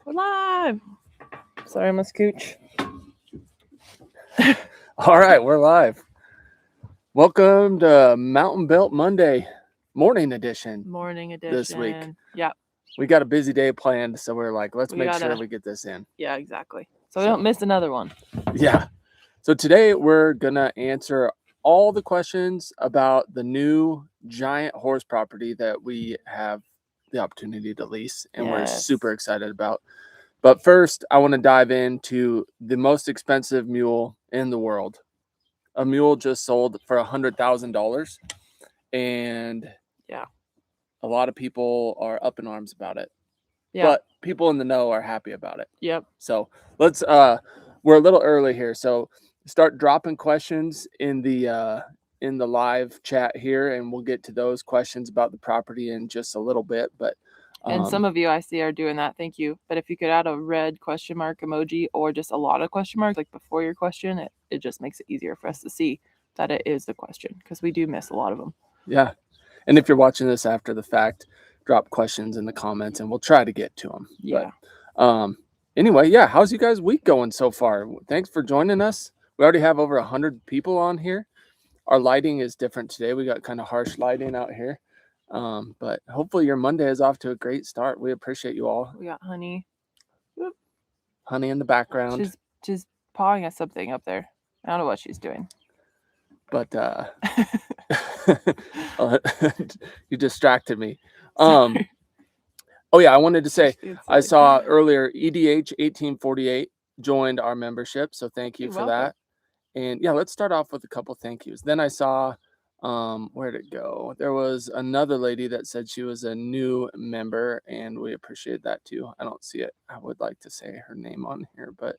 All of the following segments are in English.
We're live. Sorry, I'm a scooch. All right, we're live. Welcome to MTN BUILT Monday morning edition. Morning edition. This week. Yeah. We got a busy day planned, so we're like, let's make sure we get this in. Yeah, exactly. So we don't miss another one. Yeah. So today we're going to answer all the questions about the new giant horse property that we have the opportunity to lease, and we're super excited about. But first, I want to dive into the most expensive mule in the world. A mule just sold for $100,000, and yeah, a lot of people are up in arms about it. Yeah. But people in the know are happy about it. Yep. So let's we're a little early here, so start dropping questions in the live chat here, and we'll get to those questions about the property in just a little bit. But and some of you I see are doing that. Thank you. But if you could add a red question mark emoji or just a lot of question marks like before your question, it just makes it easier for us to see that it is the question, because we do miss a lot of them. Yeah. And if you're watching this after the fact, drop questions in the comments and we'll try to get to them. Yeah. But anyway, yeah, how's you guys' week going so far? Thanks for joining us. We already have over 100 people on here. Our lighting is different today. We got kind of harsh lighting out here. But hopefully your Monday is off to a great start. We appreciate you all. We got Honey. Whoop. Honey in the background. She's pawing at something up there. I don't know what she's doing. But you distracted me. Oh yeah, I wanted to say I saw earlier EDH 1848 joined our membership, so thank you for that. And yeah, let's start off with a couple thank yous. Then I saw where'd it go? There was another lady that said she was a new member, and we appreciate that too. I don't see it. I would like to say her name on here, but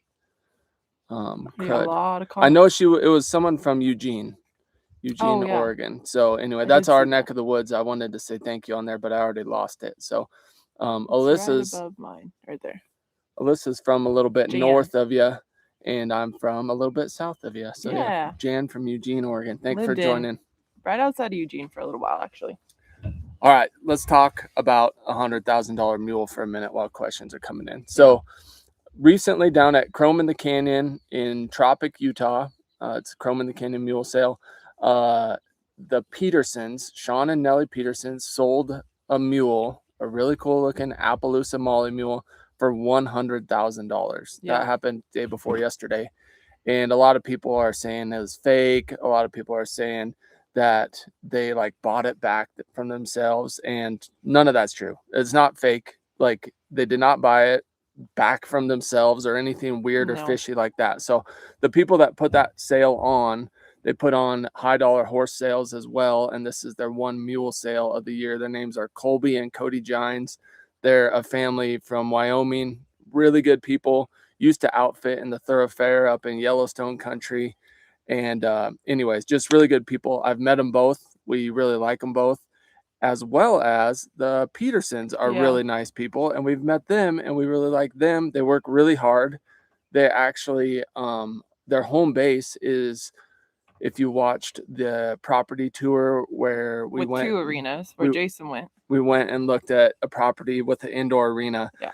I know it was someone from Eugene, Oregon. So anyway, that's our neck of the woods. I wanted to say thank you on there, but I already lost it. So Alyssa's right above mine, right there. Alyssa's from a little bit north of you, and I'm from a little bit south of you. So yeah, Jan from Eugene, Oregon. Thanks for joining. Right outside of Eugene for a little while, actually. All right, let's talk about $100,000 mule for a minute while questions are coming in. So recently down at Chrome in the Canyon in Tropic, Utah, it's Chrome in the Canyon mule sale. The Petersons, Sean and Nellie Petersons, sold a mule, a really cool looking Appaloosa Molly mule, for $100,000. That happened the day before yesterday. And a lot of people are saying it was fake. A lot of people are saying that they like bought it back from themselves, and none of that's true. It's not fake. Like, they did not buy it back from themselves or anything weird or fishy like that. So the people that put that sale on, they put on high dollar horse sales as well, and this is their one mule sale of the year. Their names are Colby and Cody Gines. They're a family from Wyoming, really good people, used to outfit in the thoroughfare up in Yellowstone country. And anyways, just really good people. I've met them both. We really like them both, as well as the Petersons are really nice people, and we've met them and we really like them. They work really hard. They actually, their home base is, if you watched the property tour where we went, 2 arenas where Jason went. We went and looked at a property with an indoor arena. Yeah.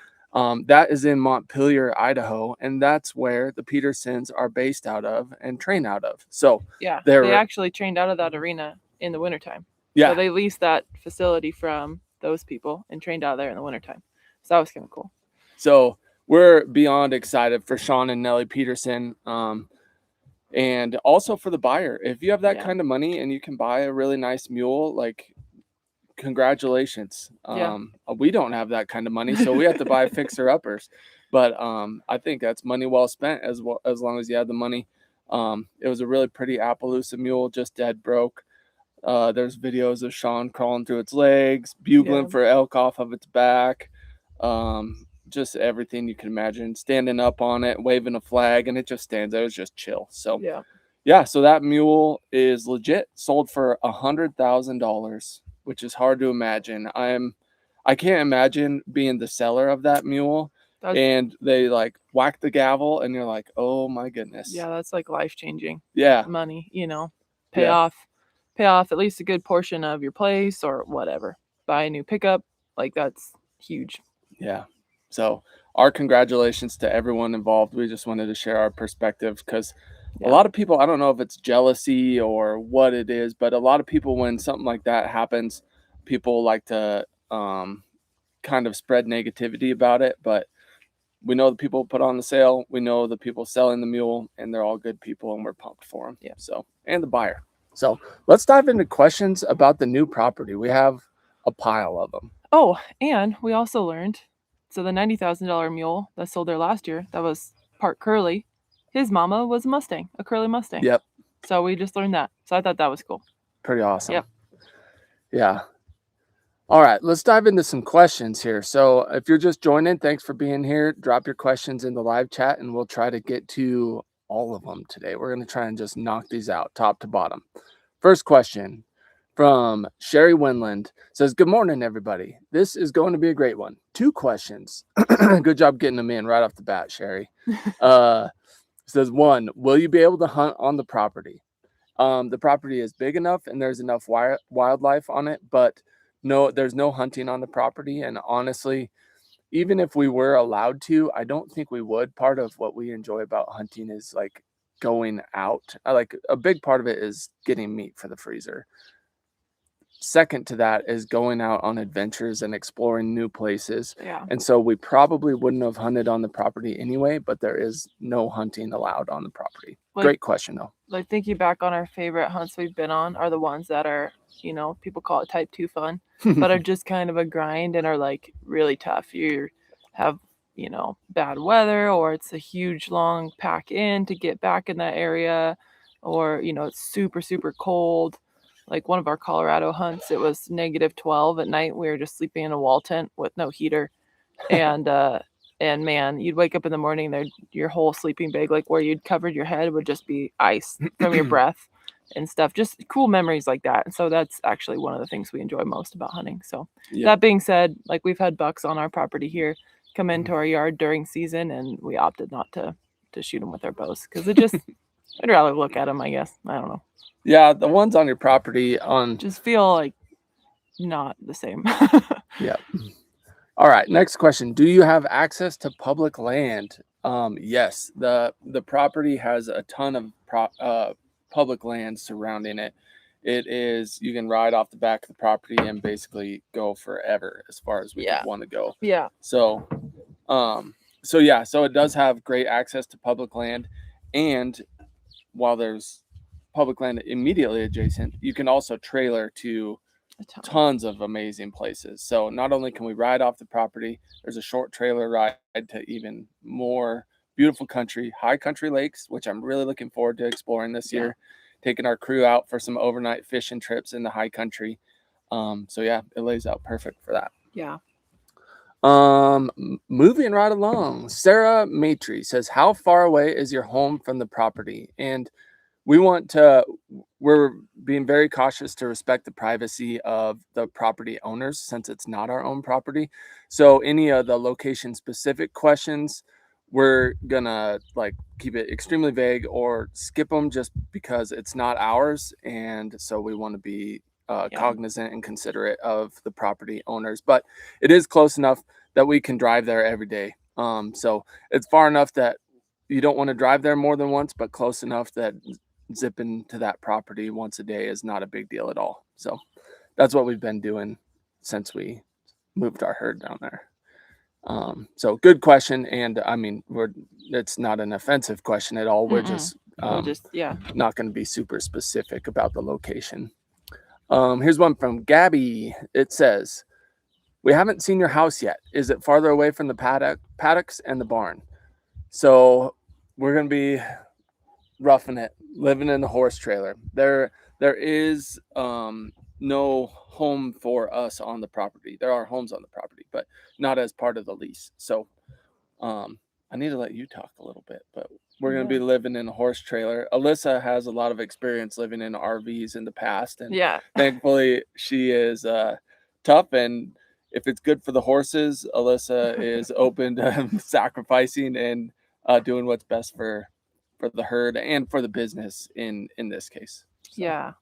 That is in Montpelier, Idaho, and that's where the Petersons are based out of and train out of. So yeah, they actually trained out of that arena in the wintertime. Yeah. So they leased that facility from those people and trained out there in the wintertime. So that was kind of cool. So we're beyond excited for Sean and Nellie Peterson. And also for the buyer. If you have that kind of money and you can buy a really nice mule, like, congratulations. We don't have that kind of money, so we have to buy fixer-uppers. But I think that's money well spent as long as you have the money. It was a really pretty Appaloosa mule, just dead broke. There's videos of Sean crawling through its legs, bugling for elk off of its back. Just everything you can imagine, standing up on it, waving a flag, and it just stands there. It's just chill. So yeah, so that mule is legit, sold for $100,000, which is hard to imagine. I can't imagine being the seller of that mule. And they like whack the gavel and you're like, oh my goodness. Yeah, that's like life-changing. Yeah. Money, pay off at least a good portion of your place or whatever. Buy a new pickup, like, that's huge. Yeah. So our congratulations to everyone involved. We just wanted to share our perspective because a lot of people, I don't know if it's jealousy or what it is, but a lot of people, when something like that happens, people like to kind of spread negativity about it. But we know the people put on the sale, we know the people selling the mule, and they're all good people, and we're pumped for them. Yeah. So, and the buyer. So let's dive into questions about the new property. We have a pile of them. Oh, and we also learned, so the $90,000 mule that sold there last year, that was part curly, his mama was a Mustang, a curly Mustang. Yep. So we just learned that. So I thought that was cool. Pretty awesome. Yep. Yeah. All right, let's dive into some questions here. So if you're just joining, thanks for being here. Drop your questions in the live chat and we'll try to get to all of them today. We're going to try and just knock these out top to bottom. First question from Sherry Winland says, good morning, everybody. This is going to be a great one. 2 questions. Good job getting them in right off the bat, Sherry. Says 1, will you be able to hunt on the property? The property is big enough and there's enough wildlife on it, but no, there's no hunting on the property. And honestly, even if we were allowed to, I don't think we would. Part of what we enjoy about hunting is like going out. Like a big part of it is getting meat for the freezer. Second to that is going out on adventures and exploring new places. Yeah. And so we probably wouldn't have hunted on the property anyway, but there is no hunting allowed on the property. Great question though. Like thinking back on our favorite hunts we've been on are the ones that are, people call it type 2 fun, but are just kind of a grind and are like really tough. You have, bad weather, or it's a huge long pack in to get back in that area, or, it's super, super cold. Like one of our Colorado hunts, it was -12 at night. We were just sleeping in a wall tent with no heater. And man, you'd wake up in the morning, your whole sleeping bag, like where you'd covered your head, would just be ice from your breath and stuff. Just cool memories like that. And so that's actually one of the things we enjoy most about hunting. So that being said, like we've had bucks on our property here come into our yard during season, and we opted not to shoot them with our bows because it just I'd rather look at them, I guess. I don't know. Yeah, the ones on your property just feel like not the same. Yeah. All right, next question. Do you have access to public land? Yes, the property has a ton of public land surrounding it. It is, you can ride off the back of the property and basically go forever as far as we want to go. Yeah. So it does have great access to public land, and while there's public land immediately adjacent, you can also trailer to tons of amazing places. So not only can we ride off the property, there's a short trailer ride to even more beautiful country, high country lakes, which I'm really looking forward to exploring this year, taking our crew out for some overnight fishing trips in the high country. So yeah, it lays out perfect for that. Yeah. Moving right along, Sarah Matry says, how far away is your home from the property? And we're being very cautious to respect the privacy of the property owners since it's not our own property. So any of the location specific questions, we're gonna like keep it extremely vague or skip them just because it's not ours. And so we want to be cognizant and considerate of the property owners, but it is close enough that we can drive there every day. So it's far enough that you don't want to drive there more than once, but close enough that zipping to that property once a day is not a big deal at all. So that's what we've been doing since we moved our herd down there. So good question. And I mean, it's not an offensive question at all. We're just not going to be super specific about the location. Here's one from Gabby. It says, we haven't seen your house yet. Is it farther away from the paddocks and the barn? So we're going to be roughing it, living in the horse trailer. There is no home for us on the property. There are homes on the property, but not as part of the lease. So I need to let you talk a little bit, but we're going to be living in a horse trailer. Alyssa has a lot of experience living in RVs in the past, and thankfully she is tough, and if it's good for the horses, Alyssa is open to sacrificing and doing what's best for the herd and for the business in this case. So. Yeah.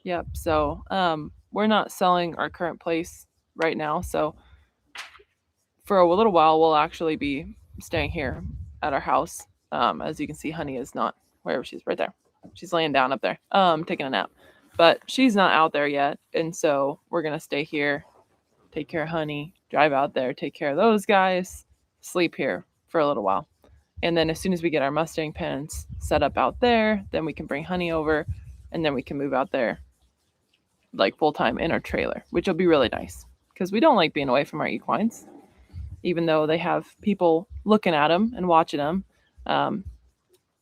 Yep. So we're not selling our current place right now. So for a little while, we'll actually be staying here at our house. As you can see, Honey is not wherever she's right there. She's laying down up there, taking a nap, but she's not out there yet. And so we're going to stay here, take care of Honey, drive out there, take care of those guys, sleep here for a little while. And then as soon as we get our Mustang pens set up out there, then we can bring Honey over, and then we can move out there like full time in our trailer, which will be really nice because we don't like being away from our equines, even though they have people looking at them and watching them.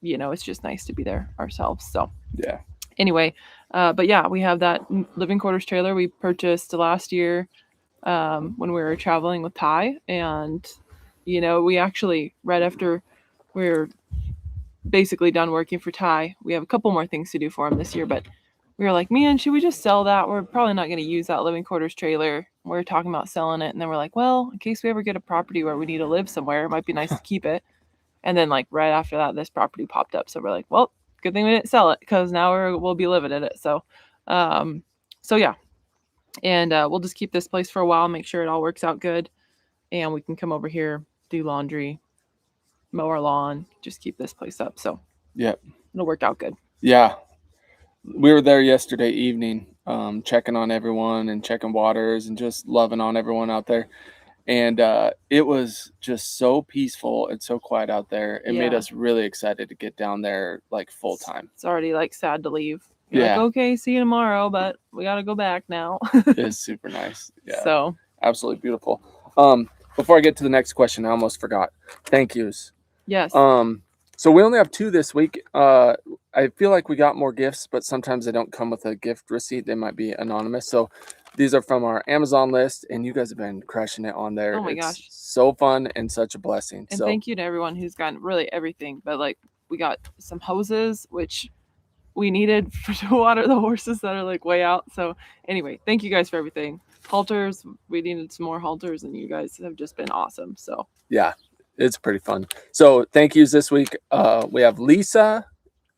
It's just nice to be there ourselves. So yeah. Anyway, but yeah, we have that living quarters trailer we purchased last year when we were traveling with Ty, and we actually right after we were basically done working for Ty, we have a couple more things to do for him this year, but we were like, man, should we just sell that? We're probably not going to use that living quarters trailer. We're talking about selling it, and then we're like, well, in case we ever get a property where we need to live somewhere, it might be nice to keep it. And then like right after that, this property popped up, so we're like, well, good thing we didn't sell it because now we'll be living in it. So yeah, and we'll just keep this place for a while, make sure it all works out good, and we can come over here, do laundry, mow our lawn, just keep this place up. So yeah, it'll work out good. Yeah, we were there yesterday evening, checking on everyone and checking waters and just loving on everyone out there. And it was just so peaceful and so quiet out there. It made us really excited to get down there like full time. It's already like sad to leave. You're like, okay, see you tomorrow, but we got to go back now. It's super nice. Yeah. So absolutely beautiful. Before I get to the next question, I almost forgot. Thank yous. Yes. So we only have 2 this week. I feel like we got more gifts, but sometimes they don't come with a gift receipt. They might be anonymous. So these are from our Amazon list, and you guys have been crushing it on there. Oh my gosh. So fun and such a blessing. And thank you to everyone who's gotten really everything. But like we got some hoses, which we needed to water the horses that are like way out. So anyway, thank you guys for everything. Halters, we needed some more halters, and you guys have just been awesome. So yeah, it's pretty fun. So thank yous this week. We have Lisa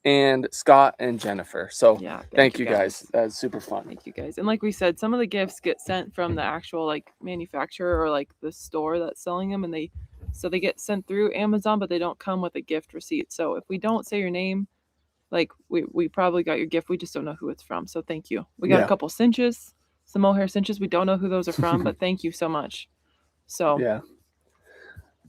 and Scott and Jennifer. So yeah, thank you guys. That's super fun. Thank you guys. And like we said, some of the gifts get sent from the actual like manufacturer or like the store that's selling them, and they get sent through Amazon, but they don't come with a gift receipt. So if we don't say your name, like we probably got your gift, we just don't know who it's from. So thank you. We got a couple cinches, some mohair cinches. We don't know who those are from, but thank you so much. So yeah.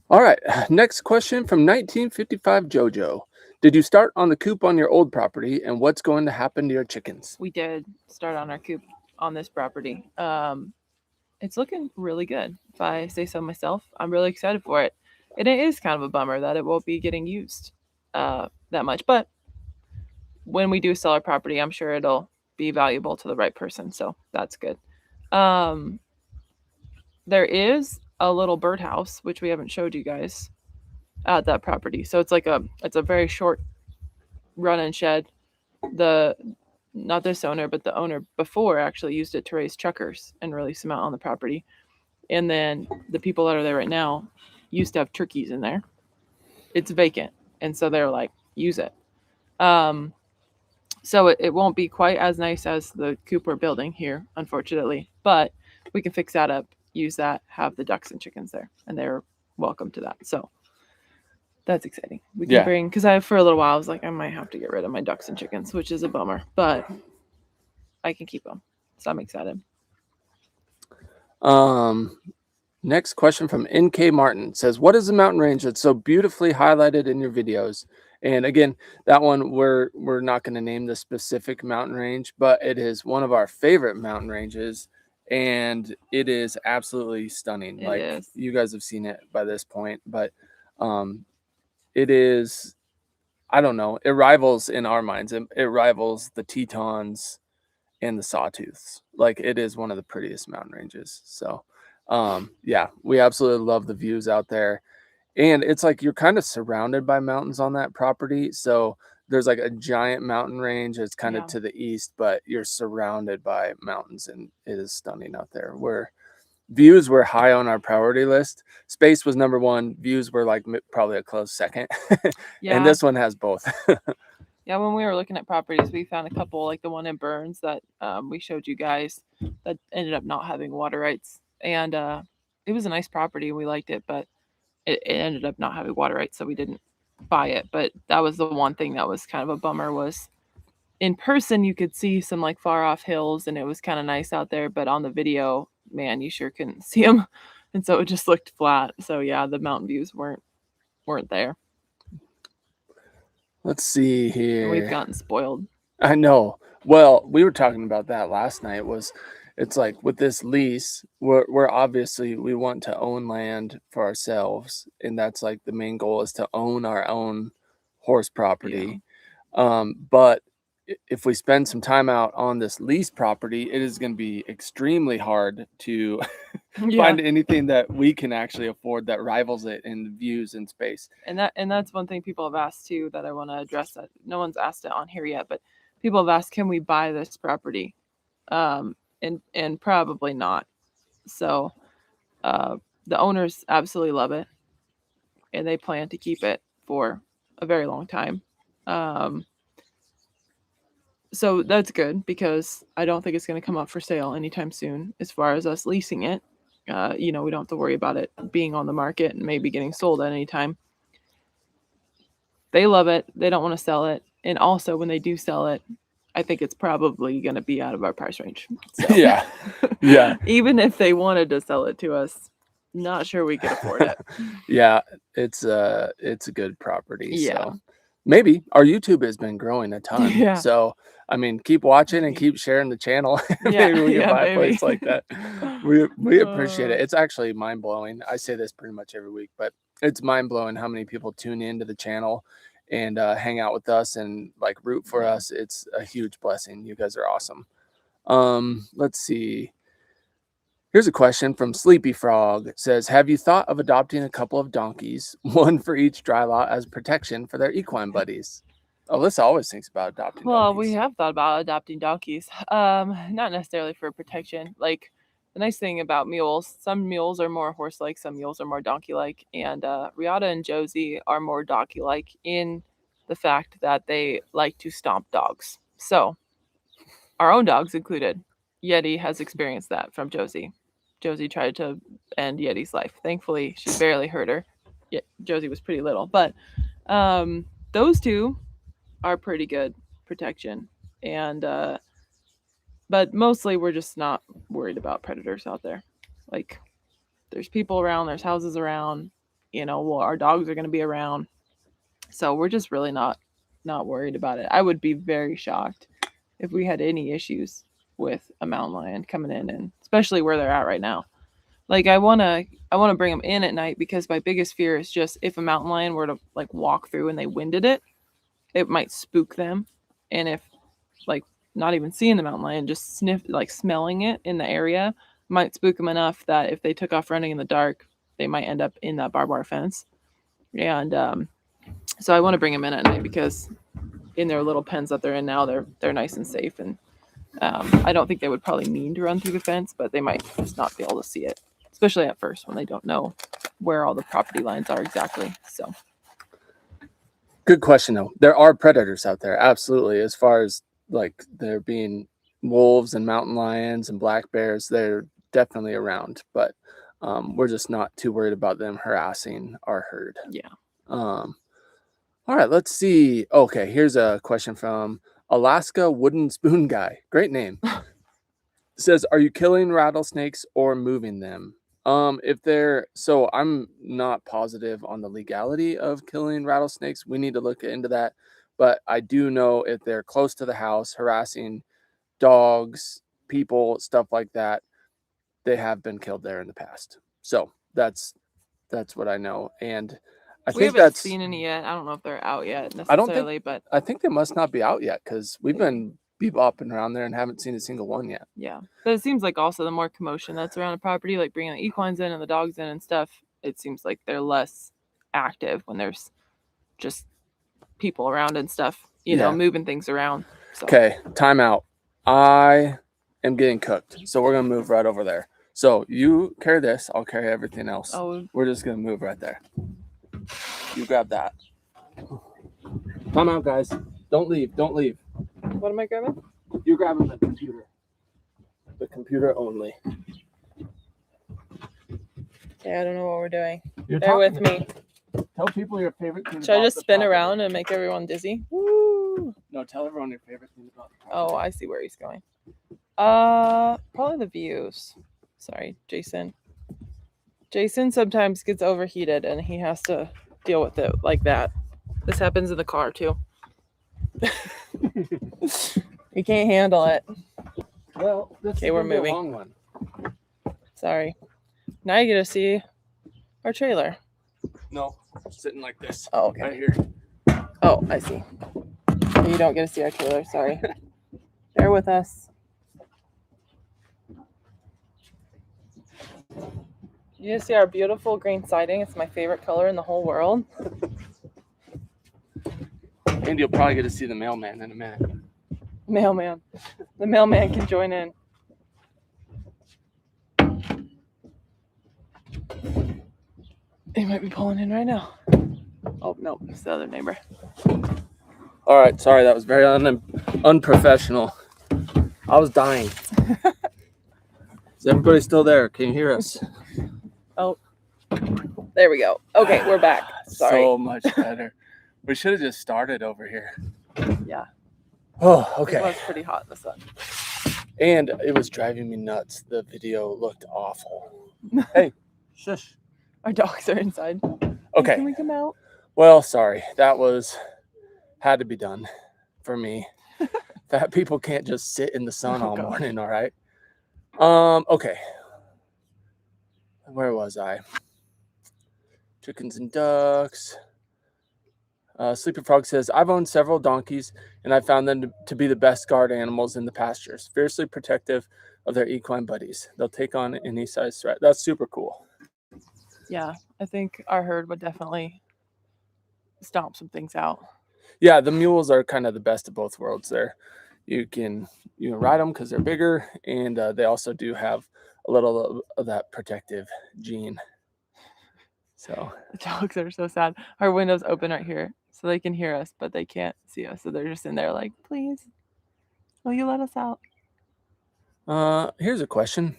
All right, next question from 1955 Jojo. Did you start on the coop on your old property, and what's going to happen to your chickens? We did start on our coop on this property. It's looking really good, if I say so myself. I'm really excited for it. And it is kind of a bummer that it won't be getting used that much. But when we do sell our property, I'm sure it'll be valuable to the right person. So that's good. There is a little birdhouse, which we haven't showed you guys, at that property. So it's a very short run-in shed. Not this owner, but the owner before actually used it to raise chukars and release them out on the property. And then the people that are there right now used to have turkeys in there. It's vacant, and so they're like, use it. So it won't be quite as nice as the coop we're building here, unfortunately, but we can fix that up, use that, have the ducks and chickens there, and they're welcome to that. So that's exciting. We can bring, because for a little while I was like, I might have to get rid of my ducks and chickens, which is a bummer, but I can keep them. So I'm excited. Next question from NK Martin says, what is the mountain range that's so beautifully highlighted in your videos? And again, that one, we're not going to name the specific mountain range, but it is one of our favorite mountain ranges, and it is absolutely stunning. It is. You guys have seen it by this point, but it is, I don't know, it rivals in our minds. It rivals the Tetons and the Sawtooths. Like, it is one of the prettiest mountain ranges. So yeah, we absolutely love the views out there. And it's like you're kind of surrounded by mountains on that property. So there's like a giant mountain range that's kind of to the east, but you're surrounded by mountains, and it is stunning out there. Views were high on our priority list. Space was number 1. Views were like probably a close second. And this one has both. Yeah, when we were looking at properties, we found a couple, like the one in Burns that we showed you guys, that ended up not having water rights. And was a nice property. We liked it, but it ended up not having water rights, so we didn't buy it. But that was the one thing that was kind of a bummer. Was in person you could see some like far off hills, and it was kind of nice out there. But on the video, man, you sure couldn't see them, and so it just looked flat. So yeah, the mountain views weren't there. Let's see here. And we've gotten spoiled. I know. Well, we were talking about that last night. It's like with this lease, we're obviously we want to own land for ourselves, and that's like the main goal is to own our own horse property. But if we spend some time out on this lease property, it is going to be extremely hard to find anything that we can actually afford that rivals it in views and space. And that's one thing people have asked too that I want to address, that no one's asked it on here yet, but people have asked, can we buy this property? And probably not. So the owners absolutely love it, and they plan to keep it for a very long time. So that's good, because I don't think it's going to come up for sale anytime soon as far as us leasing it. We don't have to worry about it being on the market and maybe getting sold at any time. They love it. They don't want to sell it. And also when they do sell it, I think it's probably going to be out of our price range. So, yeah. Even if they wanted to sell it to us, not sure we could afford it. Yeah, it's a good property. Yeah. So maybe our YouTube has been growing a ton. Yeah. So I mean, keep watching and keep sharing the channel. Maybe we can buy a place like that. We appreciate it. It's actually mind blowing. I say this pretty much every week, but it's mind blowing how many people tune into the channel and hang out with us and like root for us. It's a huge blessing. You guys are awesome. Let's see. Here's a question from Sleepy Frog. It says, have you thought of adopting a couple of donkeys, one for each dry lot, as protection for their equine buddies? Alyssa always thinks about adopting donkeys. Well, we have thought about adopting donkeys. Not necessarily for protection. Like, the nice thing about mules, some mules are more horse-like, some mules are more donkey-like, and Riata and Josie are more donkey-like in the fact that they like to stomp dogs. So, our own dogs included. Yeti has experienced that from Josie. Josie tried to end Yeti's life. Thankfully, she barely hurt her. Yeah, Josie was pretty little. But those two are pretty good protection. And but mostly we're just not worried about predators out there. Like, there's people around, there's houses around, our dogs are going to be around. So we're just really not worried about it. I would be very shocked if we had any issues with a mountain lion coming in, and especially where they're at right now. Like, I want to bring them in at night, because my biggest fear is just if a mountain lion were to like walk through and they winded it might spook them. And if like not even seeing the mountain lion, just smelling it in the area might spook them enough that if they took off running in the dark, they might end up in that barbed wire fence. And so I want to bring them in at night, because in their little pens that they're in now, they're nice and safe. And I don't think they would probably mean to run through the fence, but they might just not be able to see it, especially at first when they don't know where all the property lines are exactly. So, good question though. There are predators out there, absolutely. As far as like there being wolves and mountain lions and black bears, they're definitely around, but we're just not too worried about them harassing our herd. Yeah. All right, let's see. Okay, here's a question from Alaska Wooden Spoon Guy. Great name. It says, are you killing rattlesnakes or moving them? So I'm not positive on the legality of killing rattlesnakes. We need to look into that. But I do know if they're close to the house, harassing dogs, people, stuff like that, they have been killed there in the past. So that's what I know. And we haven't seen any yet. I don't know if they're out yet necessarily, but I think they must not be out yet, because we've been bebopping around there and haven't seen a single one yet. Yeah, but it seems like also the more commotion that's around a property, like bringing the equines in and the dogs in and stuff, it seems like they're less active when there's just people around and stuff, moving things around. So. Okay, time out. I am getting cooked, so we're gonna move right over there. So you carry this, I'll carry everything else. Oh, we're just gonna move right there. You grab that. Time out, guys. Don't leave. What am I grabbing? You're grabbing the computer. The computer only. Okay, I don't know what we're doing. You're Bear with talking me. Tell people your favorite thing. Should I about just the spin property. around and make everyone dizzy? Woo! No, tell everyone your favorite thing about the property. Oh, I see where he's going. Probably the views. Sorry, Jason. Jason sometimes gets overheated and he has to deal with it like that. This happens in the car too. He can't handle it. Well, this Okay, we're is gonna be moving. a long one. Sorry. Now you get to see our trailer. No, sitting like this. Oh, okay. Right here. Oh, I see. You don't get to see our trailer. Sorry. Bear with us. You just see our beautiful green siding. It's my favorite color in the whole world. And you'll probably get to see the mailman in a minute. Mailman. The mailman can join in. He might be pulling in right now. Oh, no, it's the other neighbor. All right, sorry, that was very unprofessional. I was dying. Is everybody still there? Can you hear us? Oh, there we go. Okay, we're back. Sorry. So much better. We should have just started over here. Yeah. Oh, okay. It was pretty hot in the sun. And it was driving me nuts. The video looked awful. Hey, shush. Our dogs are inside. Okay. Can we come out? Well, sorry. That had to be done for me. Fat people can't just sit in the sun all morning, all right? Okay. Where was I? Chickens and ducks. Sleepy Frog says, I've owned several donkeys, and I found them to be the best guard animals in the pastures, fiercely protective of their equine buddies. They'll take on any size threat. That's super cool. Yeah, I think our herd would definitely stomp some things out. Yeah, the mules are kind of the best of both worlds there. You can ride them because they're bigger, and they also do have a little of that protective gene. So the dogs are so sad. Our window's open right here, so they can hear us, but they can't see us. So they're just in there like, please, will you let us out? Here's a question.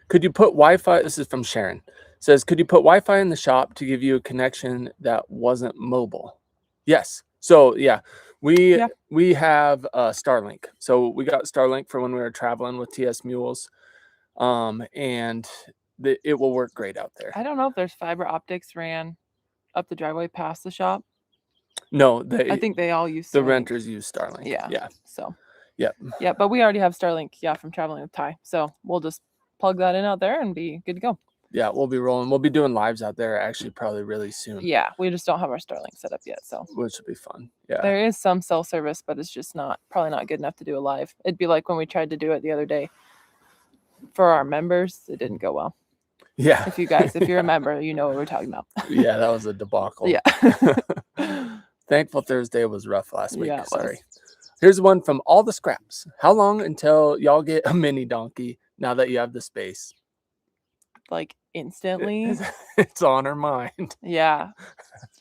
Could you put Wi-Fi? This is from Sharon. Says, could you put Wi-Fi in the shop to give you a connection that wasn't mobile? Yes. So yeah, we have Starlink. So we got Starlink for when we were traveling with TS Mules, and it will work great out there. I don't know if there's fiber optics ran up the driveway past the shop. No, I think they all use the Starlink. renters use Starlink. Yeah. So. Yep. Yeah, but we already have Starlink. Yeah, from traveling with Ty. So we'll just plug that in out there and be good to go. Yeah, we'll be rolling. We'll be doing lives out there actually probably really soon. Yeah, we just don't have our Starlink set up yet, so which would be fun. Yeah, there is some cell service, but it's just probably not good enough to do a live. It'd be like when we tried to do it the other day for our members. It didn't go well. Yeah, if you're a member, you know what we're talking about. Yeah, that was a debacle. Yeah. Thankful Thursday was rough last week. Yeah, sorry. Here's one from All the Scraps. How long until y'all get a mini donkey now that you have the space? Like instantly. It's on her mind. Yeah.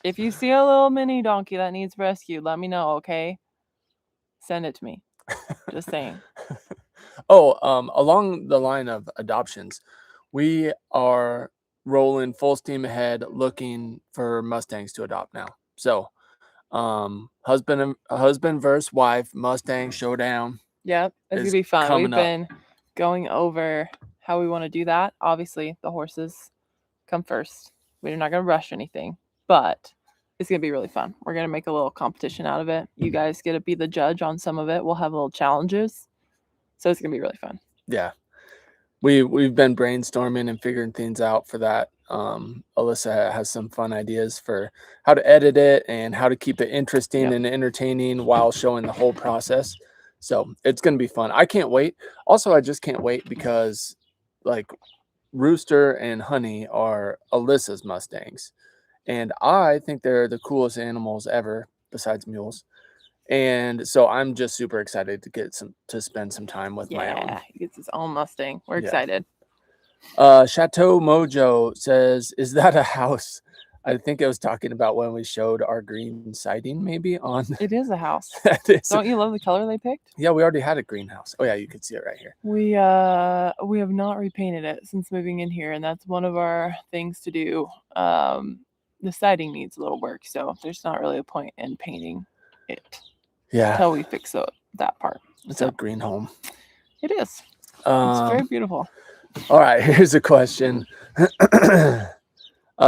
If you see a little mini donkey that needs rescued, let me know, okay? Send it to me. Just saying. Along the line of adoptions, we are rolling full steam ahead looking for Mustangs to adopt now. So husband versus wife Mustang showdown. Yep, it's gonna be fun. We've been going over how we want to do that. Obviously the horses come first. We're not gonna rush anything, but it's gonna be really fun. We're gonna make a little competition out of it. You guys get to be the judge on some of it. We'll have little challenges, so it's gonna be really fun. Yeah, we've been brainstorming and figuring things out for that. Alyssa has some fun ideas for how to edit it and how to keep it interesting and entertaining while showing the whole process. So it's going to be fun. I can't wait. Also, I just can't wait because like Rooster and Honey are Alyssa's Mustangs. And I think they're the coolest animals ever besides mules. And so I'm just super excited to spend some time with my own. Yeah, he gets his own Mustang. We're excited. Chateau Mojo says, is that a house? I think it was talking about when we showed our green siding maybe on. It is a house. That is. Don't you love the color they picked? Yeah, we already had a greenhouse. Oh yeah, you could see it right here. We have not repainted it since moving in here, and that's one of our things to do. The siding needs a little work, so there's not really a point in painting it Yeah, until we fix that part. it's So a green home. it is. It's very beautiful. All right, here's a question.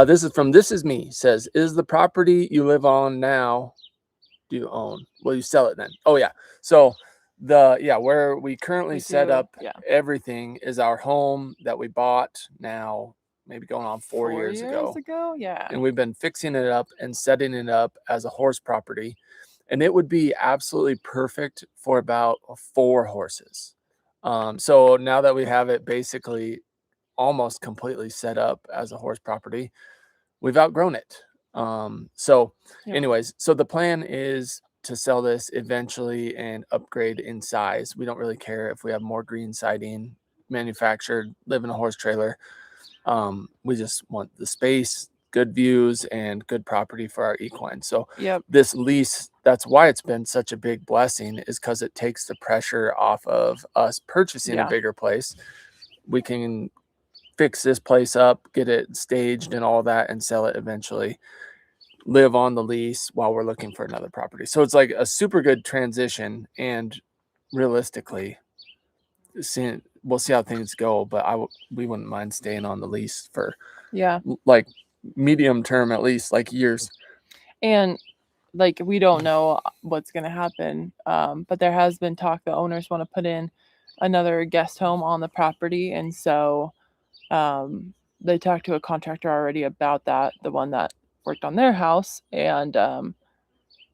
This is from This Is Me. Says, is the property you live on now, do you own? Will you sell it then? Oh yeah. So where we currently set up everything is our home that we bought now, maybe going on 4 years ago. Yeah. And we've been fixing it up and setting it up as a horse property. And it would be absolutely perfect for about 4 horses. So now that we have it basically almost completely set up as a horse property, we've outgrown it. Anyways, so the plan is to sell this eventually and upgrade in size. We don't really care if we have more green siding, manufactured, live in a horse trailer. We just want the space, good views, and good property for our equine. So this lease, that's why it's been such a big blessing, is because it takes the pressure off of us purchasing a bigger place. We can fix this place up, get it staged and all that, and sell it eventually. Live on the lease while we're looking for another property. So it's like a super good transition. And realistically, we'll see how things go, but we wouldn't mind staying on the lease for like medium term, at least like years. And like, we don't know what's going to happen, but there has been talk the owners want to put in another guest home on the property, and so they talked to a contractor already about that, the one that worked on their house, and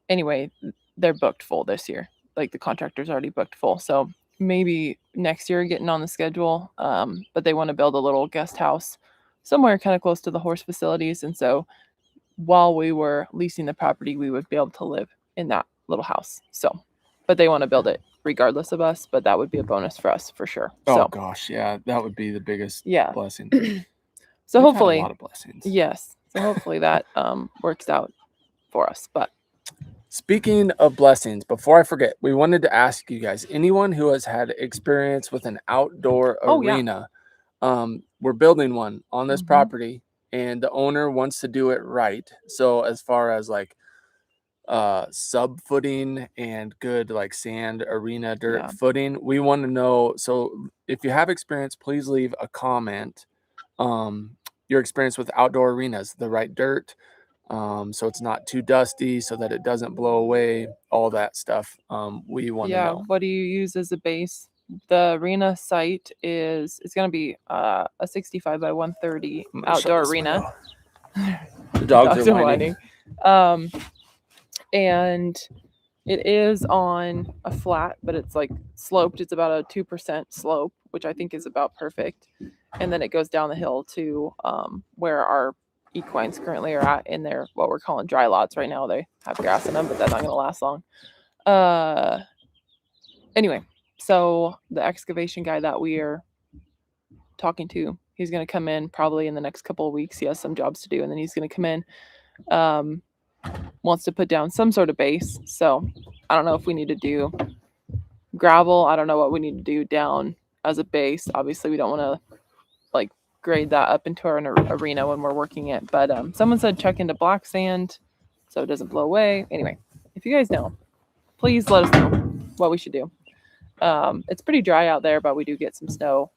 anyway, they're booked full this year. Like, the contractor's already booked full, so maybe next year getting on the schedule. But they want to build a little guest house somewhere kind of close to the horse facilities, and so while we were leasing the property, we would be able to live in that little house. So, but they want to build it regardless of us, but that would be a bonus for us for sure. Oh gosh, yeah, that would be the biggest blessing. So hopefully, a lot of blessings. Yes. So hopefully that works out for us. But speaking of blessings, before I forget, we wanted to ask you guys, anyone who has had experience with an outdoor arena, we're building one on this property, and the owner wants to do it right. So as far as like sub footing and good like sand, arena, dirt footing, we want to know. So if you have experience, please leave a comment. Your experience with outdoor arenas, the right dirt, so it's not too dusty, so that it doesn't blow away, all that stuff. We want to know. What do you use as a base? The arena site it's going to be a 65 by 130 outdoor arena. The dogs are whining. And it is on a flat, but it's like sloped. It's about a 2% slope, which I think is about perfect. And then it goes down the hill to where our equines currently are at in their, what we're calling dry lots right now. They have grass in them, but that's not going to last long. Anyway, so the excavation guy that we are talking to, he's going to come in probably in the next couple of weeks. He has some jobs to do, and then he's going to come in. Wants to put down some sort of base. So I don't know if we need to do gravel. I don't know what we need to do down as a base. Obviously, we don't want to like grade that up into our arena when we're working it. But someone said check into black sand so it doesn't blow away. Anyway, if you guys know, please let us know what we should do. It's pretty dry out there, but we do get some snow.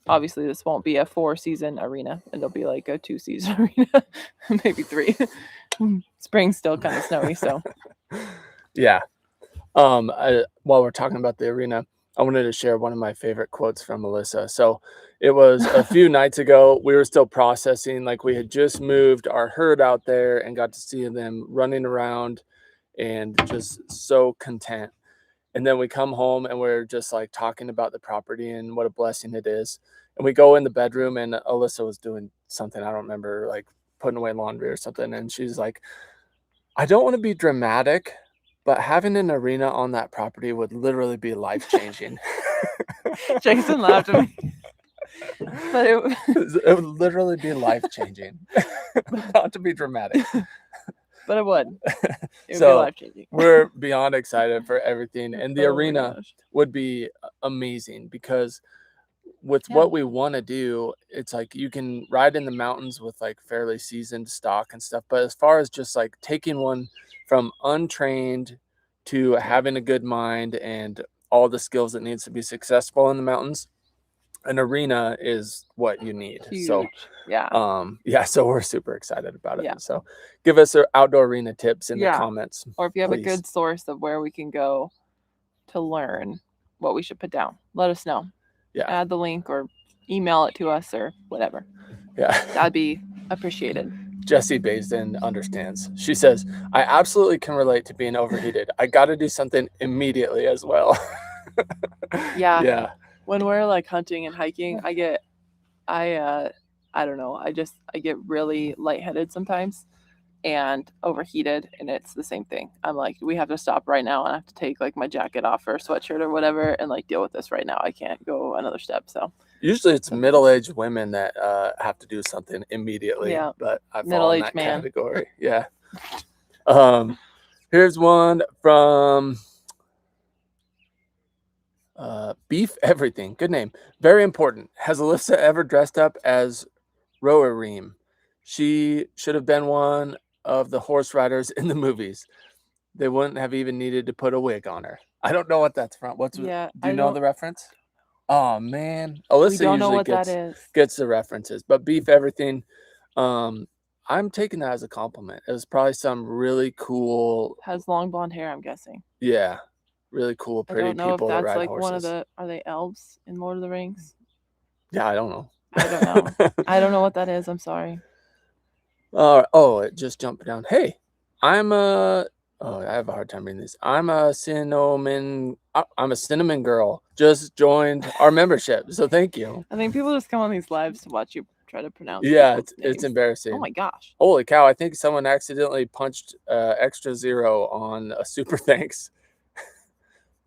Obviously, this won't be a 4-season arena. It'll be like a 2-season arena, maybe 3. Spring's still kind of snowy, so. Yeah. While we're talking about the arena, I wanted to share one of my favorite quotes from Melissa. So it was a few nights ago. We were still processing, like we had just moved our herd out there and got to see them running around and just so content. And then we come home and we're just like talking about the property and what a blessing it is. And we go in the bedroom and Alyssa was doing something, I don't remember, like putting away laundry or something. And she's like, I don't want to be dramatic, but having an arena on that property would literally be life-changing. Jason laughed at me. But it would literally be life-changing. Not to be dramatic. But it would. It would So, be life-changing. We're beyond excited for everything. And the Oh my arena gosh. would be amazing because with Yeah. what we want to do, it's like you can ride in the mountains with like fairly seasoned stock and stuff. But as far as just like taking one from untrained to having a good mind and all the skills that needs to be successful in the mountains, an arena is what you need. Huge. So yeah. So we're super excited about it. Yeah. So give us our outdoor arena tips in the Yeah. comments. Or if you have please. a good source of where we can go to learn what we should put down, let us know. Yeah. Add the link or email it to us or whatever. Yeah. That'd be appreciated. Jessie Baisden understands. She says, I absolutely can relate to being overheated. I got to do something immediately as well. Yeah. Yeah. When we're like hunting and hiking, I don't know. I get really lightheaded sometimes and overheated, and it's the same thing. I'm like, we have to stop right now, and I have to take like my jacket off or sweatshirt or whatever and like deal with this right now. I can't go another step. So usually it's middle-aged women that have to do something immediately. Yeah. But I fall in Middle-aged that man. category. Yeah. Here's one from Beef Everything. Good name. Very important. Has Alyssa ever dressed up as Rower Ream? She should have been one of the horse riders in the movies. They wouldn't have even needed to put a wig on her. I don't know what that's from. Do you know the reference? Oh man, Alyssa we don't know usually what that is. gets the references, but Beef Everything. I'm taking that as a compliment. It was probably some really cool. Has long blonde hair, I'm guessing. Yeah, really cool, pretty I don't know people if that that's ride like horses. one of the. Are they elves in Lord of the Rings? Yeah, I don't know. I don't know. I don't know what that is. I'm sorry. Oh, it just jumped down. Hey, I have a hard time reading this. I'm a cinnamon girl. Just joined our membership, so thank you. I think people just come on these lives to watch you try to pronounce. Yeah, people's it's names. embarrassing. Oh my gosh. Holy cow! I think someone accidentally punched extra zero on a super thanks.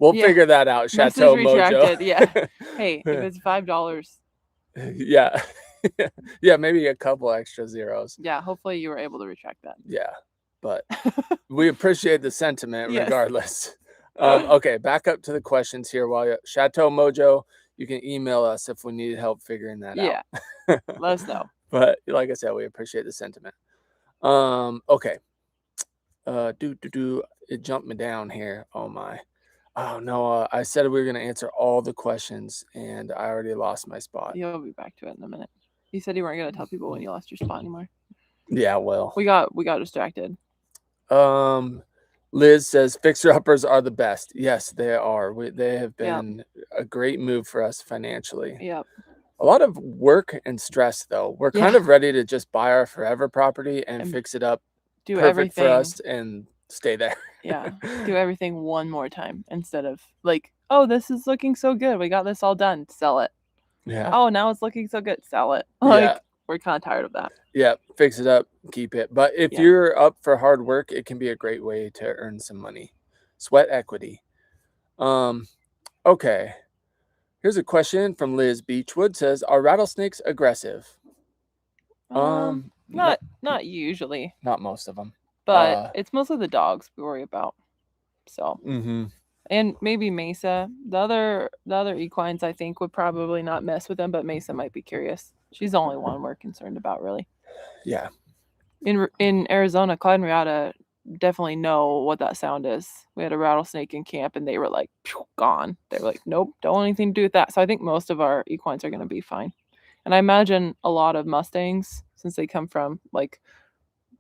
We'll figure that out. Chateau Mojo. Yeah. Hey, if it's $5. Yeah. Yeah, maybe a couple extra zeros. Yeah, hopefully you were able to retract that. Yeah, but we appreciate the sentiment Yes. regardless. Okay, back up to the questions here. While Chateau Mojo, you can email us if we need help figuring that out. Yeah, let us know. But like I said, we appreciate the sentiment. Okay. It jumped me down here. Oh my. Oh no, I said we were gonna answer all the questions, and I already lost my spot. You'll be back to it in a minute. You said you weren't gonna tell people when you lost your spot anymore. Yeah, well, we got distracted. Liz says fixer-uppers are the best. Yes, they are. They have been a great move for us financially. Yep. A lot of work and stress, though. We're kind of ready to just buy our forever property and fix it up, do perfect everything for us, and stay there. Yeah, do everything one more time instead of like, oh, this is looking so good. We got this all done. Sell it. Yeah. Oh, now it's looking so good. Sell it. We're kind of tired of that. Yeah, fix it up, keep it. But if you're up for hard work, it can be a great way to earn some money. Sweat equity. Okay. Here's a question from Liz Beechwood. Says, are rattlesnakes aggressive? Not usually. Not most of them. But it's mostly the dogs we worry about. So. Mm-hmm. And maybe Mesa. The other equines, I think, would probably not mess with them, but Mesa might be curious. She's the only one we're concerned about, really. Yeah. In Arizona, Clyde and Riata definitely know what that sound is. We had a rattlesnake in camp, and they were like, gone. They were like, nope, don't want anything to do with that. So I think most of our equines are going to be fine. And I imagine a lot of Mustangs, since they come from like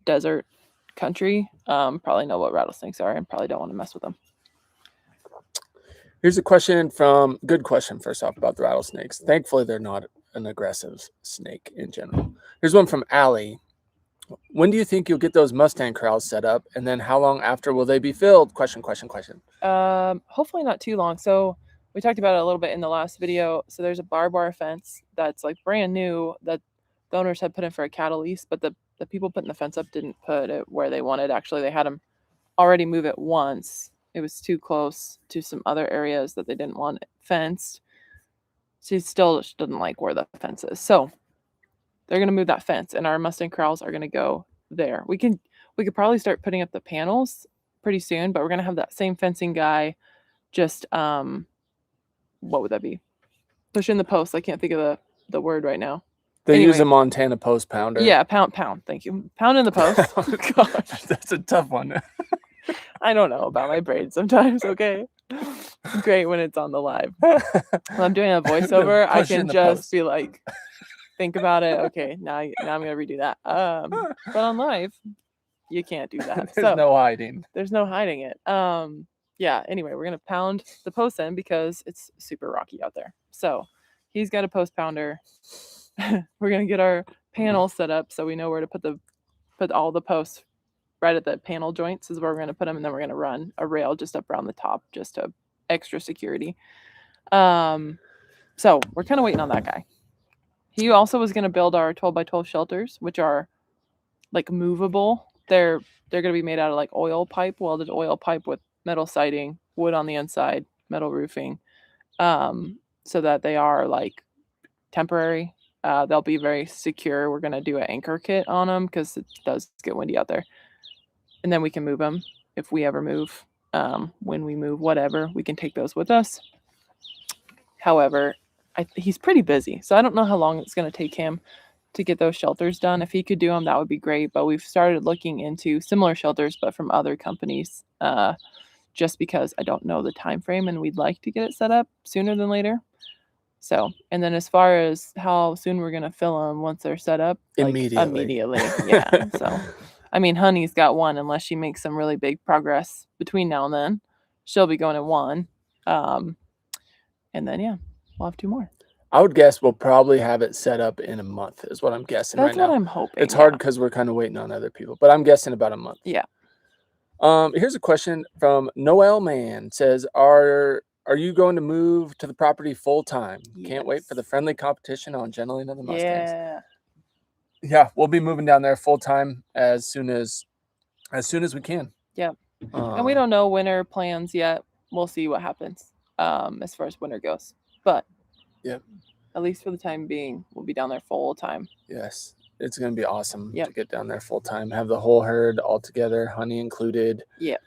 desert country, probably know what rattlesnakes are and probably don't want to mess with them. Here's a question good question first off about the rattlesnakes. Thankfully, they're not an aggressive snake in general. Here's one from Allie. When do you think you'll get those Mustang corrals set up? And then how long after will they be filled? Question. Hopefully not too long. So we talked about it a little bit in the last video. So there's a barbed wire fence that's like brand new that the owners had put in for a cattle lease, but the people putting the fence up didn't put it where they wanted. Actually, they had them already move it once. It was too close to some other areas that they didn't want fenced. She still doesn't like where the fence is. So they're going to move that fence, and our Mustang corrals are going to go there. We could probably start putting up the panels pretty soon, but we're going to have that same fencing guy just what would that be? Pushing the post. I can't think of the word right now. They use a Montana post pounder. Yeah, pound. Thank you. Pound in the post. Oh, gosh, that's a tough one. I don't know about my brain sometimes. Okay, it's great when it's on the live. When I'm doing a voiceover, I can just be like, think about it. Okay, now I'm gonna redo that. But on live, you can't do that. There's no hiding. There's no hiding it. Yeah. Anyway, we're gonna pound the post in because it's super rocky out there. So he's got a post pounder. We're gonna get our panel set up so we know where to put all the posts. Right at the panel joints is where we're gonna put them, and then we're gonna run a rail just up around the top, just to extra security. So we're kind of waiting on that guy. He also was gonna build our 12x12 shelters, which are like movable. They're gonna be made out of like welded oil pipe with metal siding, wood on the inside, metal roofing, so that they are like temporary. They'll be very secure. We're gonna do an anchor kit on them because it does get windy out there, and then we can move them if we ever move. When we move, whatever, we can take those with us. However, he's pretty busy, so I don't know how long it's gonna take him to get those shelters done. If he could do them, that would be great. But we've started looking into similar shelters, but from other companies, just because I don't know the time frame, and we'd like to get it set up sooner than later. So, and then as far as how soon we're gonna fill them once they're set up, immediately, yeah. So, I mean, Honey's got one. Unless she makes some really big progress between now and then, she'll be going at one, and then yeah, we'll have two more. I would guess we'll probably have it set up in a month, is what I'm guessing right now. That's what I'm hoping. It's hard because we're kind of waiting on other people, but I'm guessing about a month. Yeah. Here's a question from Noel Man. Says, are you going to move to the property full time? Yes. Can't wait for the friendly competition on Gentleman of the Mustangs. Yeah, we'll be moving down there full time as soon as we can. Yeah. And we don't know winter plans yet. We'll see what happens as far as winter goes. But yep, at least for the time being, we'll be down there full time. Yes, it's going to be awesome to get down there full time. Have the whole herd all together, Honey included. Yeah.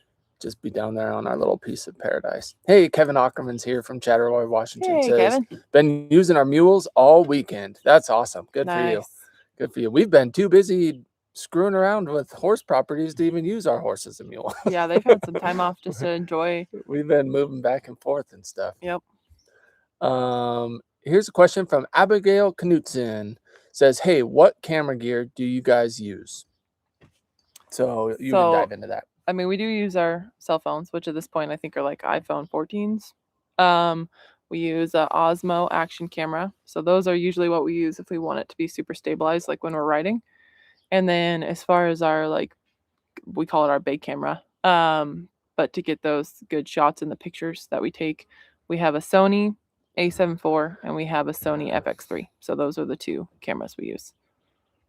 Just be down there on our little piece of paradise. Hey, Kevin Ackerman's here from Chatteroy, Washington. Hey, Kevin. Been using our mules all weekend. That's awesome. Good for you. Good for you. We've been too busy screwing around with horse properties to even use our horse as a mule. Yeah, they've had some time off just to enjoy. We've been moving back and forth and stuff. Yep. Here's a question from Abigail Knutson. Says, hey, what camera gear do you guys use? So you can dive into that. I mean, we do use our cell phones, which at this point I think are like iPhone 14s. We use an Osmo action camera. So those are usually what we use if we want it to be super stabilized, like when we're riding. And then as far as our, like, we call it our big camera. But to get those good shots in the pictures that we take, we have a Sony A7 IV and we have a Sony FX3. So those are the two cameras we use.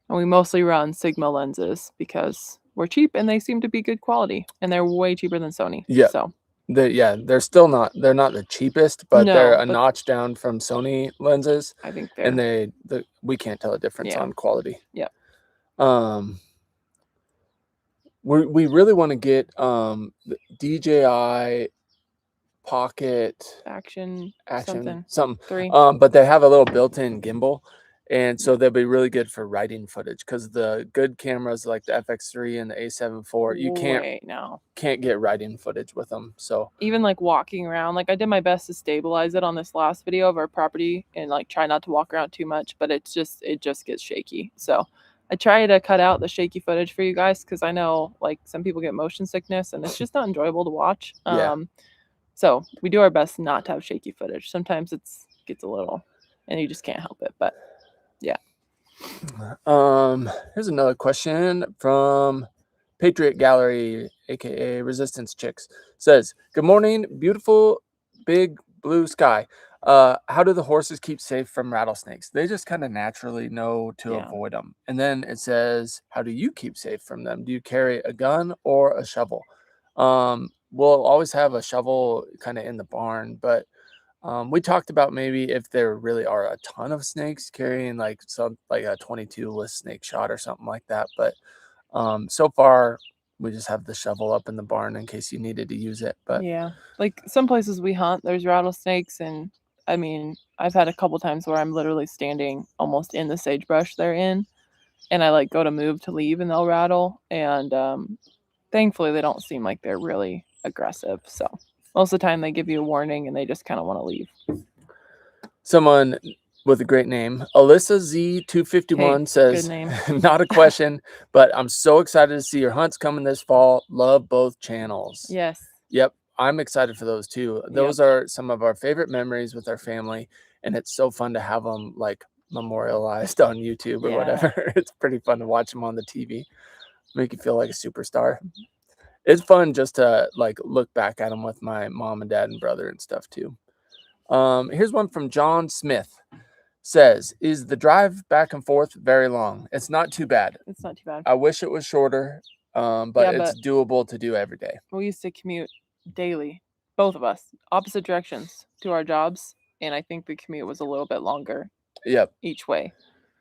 And we mostly run Sigma lenses because we're cheap and they seem to be good quality, and they're way cheaper than Sony. Yeah. So they're not the cheapest, but they're a notch down from Sony lenses. I think we can't tell a difference on quality. Yeah. We really want to get the DJI Pocket Action something 3. But they have a little built-in gimbal. And so they'll be really good for riding footage because the good cameras like the FX3 and the A7 IV, you can't get riding footage with them. So even like walking around, like I did my best to stabilize it on this last video of our property and like try not to walk around too much, but it just gets shaky. So I try to cut out the shaky footage for you guys because I know like some people get motion sickness and it's just not enjoyable to watch. So we do our best not to have shaky footage. Sometimes it gets a little and you just can't help it, but yeah. Here's another question from Patriot Gallery, aka Resistance Chicks. Says, good morning, beautiful big blue sky. How do the horses keep safe from rattlesnakes? They just kind of naturally know to avoid them. And then it says, how do you keep safe from them? Do you carry a gun or a shovel? We'll always have a shovel kind of in the barn, but We talked about maybe if there really are a ton of snakes, carrying like a 22 with snake shot or something like that. But so far we just have the shovel up in the barn in case you needed to use it. But yeah, like some places we hunt, there's rattlesnakes, and I mean, I've had a couple times where I'm literally standing almost in the sagebrush they're in, and I like go to move to leave, and they'll rattle. And thankfully, they don't seem like they're really aggressive. So most of the time, they give you a warning, and they just kind of want to leave. someone with a great name, Alyssa Z251 Hey, says, good name. not a question, but I'm so excited to see your hunts coming this fall. Love both channels. Yes. Yep, I'm excited for those too. Those are some of our favorite memories with our family, and it's so fun to have them like memorialized on YouTube or whatever. It's pretty fun to watch them on the TV. Make you feel like a superstar. It's fun just to like look back at them with my mom and dad and brother and stuff too. Here's one from John Smith. Says, is the drive back and forth very long? It's not too bad. It's not too bad. I wish it was shorter, but it's doable to do every day. We used to commute daily, both of us, opposite directions to our jobs, and I think the commute was a little bit longer. Yep. Each way.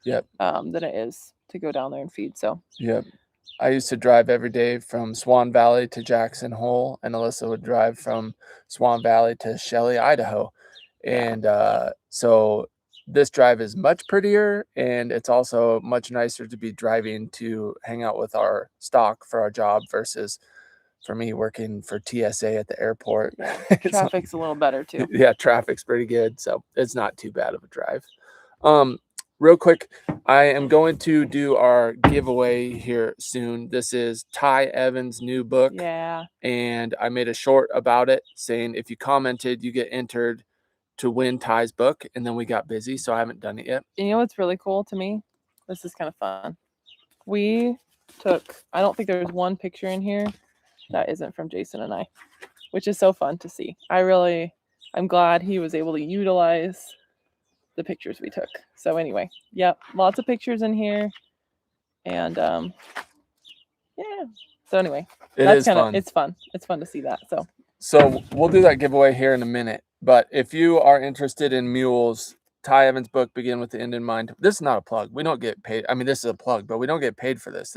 Yep. Than it is to go down there and feed. So. Yep. I used to drive every day from Swan Valley to Jackson Hole, and Alyssa would drive from Swan Valley to Shelley, Idaho. And so this drive is much prettier, and it's also much nicer to be driving to hang out with our stock for our job versus for me working for TSA at the airport. Traffic's a little better too. Yeah, traffic's pretty good, so it's not too bad of a drive. Real quick, I am going to do our giveaway here soon. This is Ty Evans' new book. Yeah. And I made a short about it saying if you commented, you get entered to win Ty's book. And then we got busy, so I haven't done it yet. You know what's really cool to me? This is kind of fun. We took, I don't think there's one picture in here that isn't from Jason and I, which is so fun to see. I'm glad he was able to utilize the pictures we took. So anyway, yep, lots of pictures in here. And yeah. So anyway, it's fun. It's fun to see that. So we'll do that giveaway here in a minute. But if you are interested in mules, Ty Evans' book, Begin with the End in Mind. This is not a plug. We don't get paid. I mean, this is a plug, but we don't get paid for this.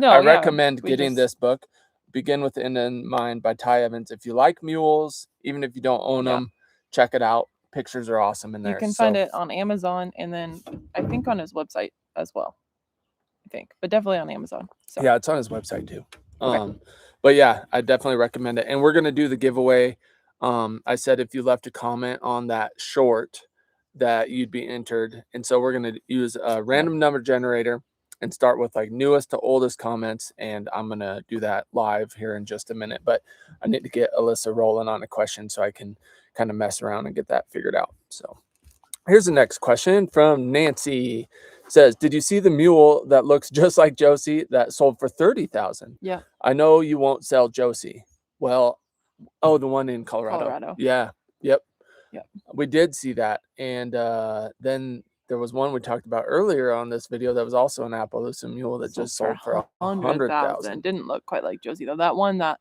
I recommend getting this book, Begin with the End in Mind by Ty Evans. If you like mules, even if you don't own them, check it out. Pictures are awesome in there. You can find it on Amazon, and then I think on his website as well. But definitely on Amazon. So. Yeah, it's on his website too. Okay. But yeah, I definitely recommend it. And we're going to do the giveaway. I said if you left a comment on that short that you'd be entered. And so we're going to use a random number generator and start with like newest to oldest comments. And I'm going to do that live here in just a minute. But I need to get Alyssa rolling on a question so I can kind of mess around and get that figured out. So here's the next question from Nancy. Says, did you see the mule that looks just like Josie that sold for $30,000? Yeah. I know you won't sell Josie. Well, the one in Colorado. Yeah. Yep. We did see that. And then there was one we talked about earlier on this video that was also an Appaloosa mule that just sold for $100,000. Didn't look quite like Josie though. That one that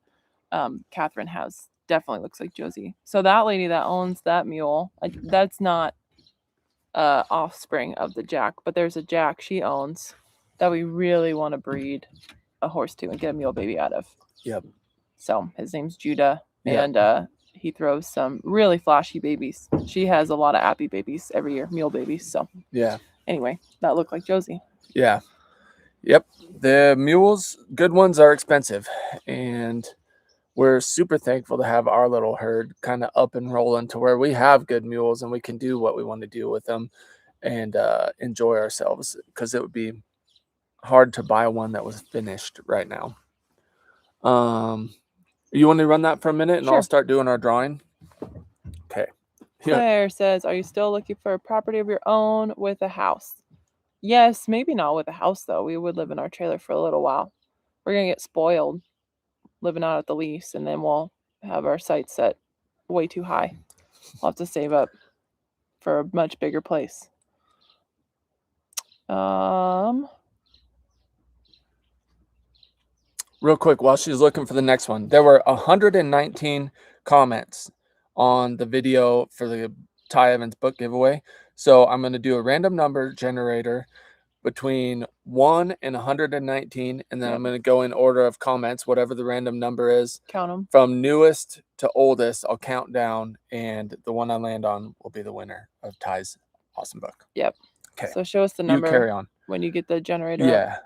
Catherine has definitely looks like Josie. So that lady that owns that mule, that's not offspring of the Jack, but there's a Jack she owns that we really want to breed a horse to and get a mule baby out of. Yep. So his name's Judah, and he throws some really flashy babies. She has a lot of Appy babies every year, mule babies. So yeah. Anyway, that looked like Josie. Yeah. Yep. The mules, good ones, are expensive, and we're super thankful to have our little herd kind of up and rolling to where we have good mules and we can do what we want to do with them and enjoy ourselves, because it would be hard to buy one that was finished right now. You want to run that for a minute and I'll start doing our drawing? Okay. Claire says, are you still looking for a property of your own with a house? Yes, maybe not with a house though. We would live in our trailer for a little while. We're going to get spoiled living out at the lease, and then we'll have our sights set way too high. We'll have to save up for a much bigger place. Real quick, while she's looking for the next one, there were 119 comments on the video for the Ty Evans book giveaway. So I'm going to do a random number generator between 1 and 119, and then I'm going to go in order of comments, whatever the random number is. Count them. From newest to oldest, I'll count down, and the one I land on will be the winner of Ty's awesome book. Yep. Okay. So show us the number. You carry on. When you get the generator. Yeah. Up.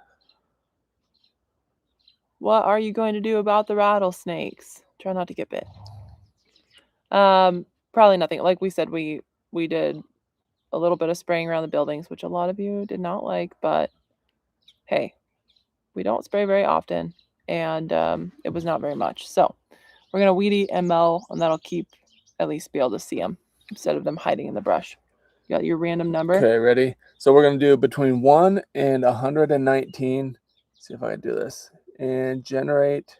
What are you going to do about the rattlesnakes? Try not to get bit. Probably nothing. Like we said, we did a little bit of spraying around the buildings, which a lot of you did not like, but hey, we don't spray very often, and it was not very much. So we're gonna weed eat and mow, and that'll at least be able to see them instead of them hiding in the brush. You got your random number? Okay, ready? So we're gonna do between 1 and 119. See if I can do this. And generate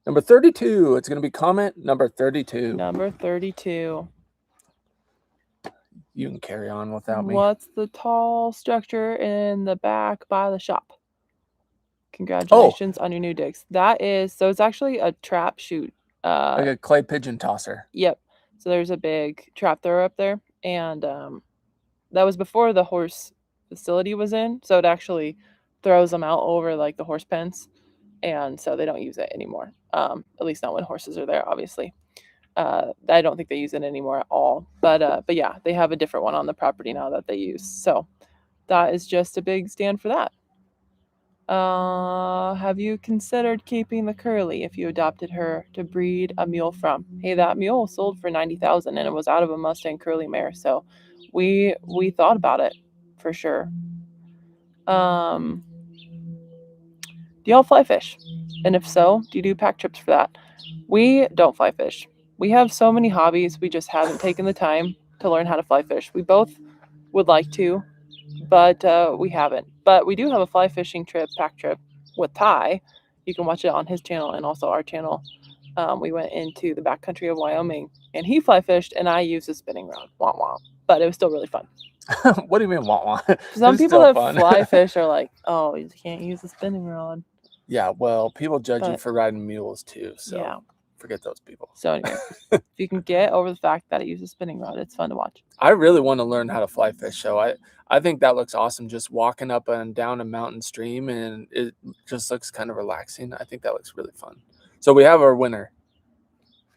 number 32. It's going to be comment number 32. Number 32. You can carry on without me. What's the tall structure in the back by the shop? Congratulations on your new digs. That is, so it's actually a trap chute. Like a clay pigeon tosser. Yep. So there's a big trap thrower up there. And that was before the horse facility was in. So it actually throws them out over like the horse pens. And so they don't use it anymore. At least not when horses are there, obviously. I don't think they use it anymore at all. But yeah, they have a different one on the property now that they use. So that is just a big stand for that. Have you considered keeping the curly if you adopted her to breed a mule from? Hey, that mule sold for $90,000 and it was out of a Mustang curly mare. So we thought about it for sure. Do y'all fly fish? And if so, do you do pack trips for that? We don't fly fish. We have so many hobbies. We just haven't taken the time to learn how to fly fish. We both would like to, but we haven't. But we do have a fly fishing trip, pack trip with Ty. You can watch it on his channel and also our channel. We went into the backcountry of Wyoming and he fly fished and I used a spinning rod. Wah wah. But it was still really fun. What do you mean wah wah? Some people that fly fish are like, oh, you can't use a spinning rod. Yeah, well, people judge you for riding mules too, so yeah. Forget those people. So anyway, if you can get over the fact that it uses spinning rod, it's fun to watch. I really want to learn how to fly fish, so I think that looks awesome, just walking up and down a mountain stream, and it just looks kind of relaxing. I think that looks really fun. So we have our winner.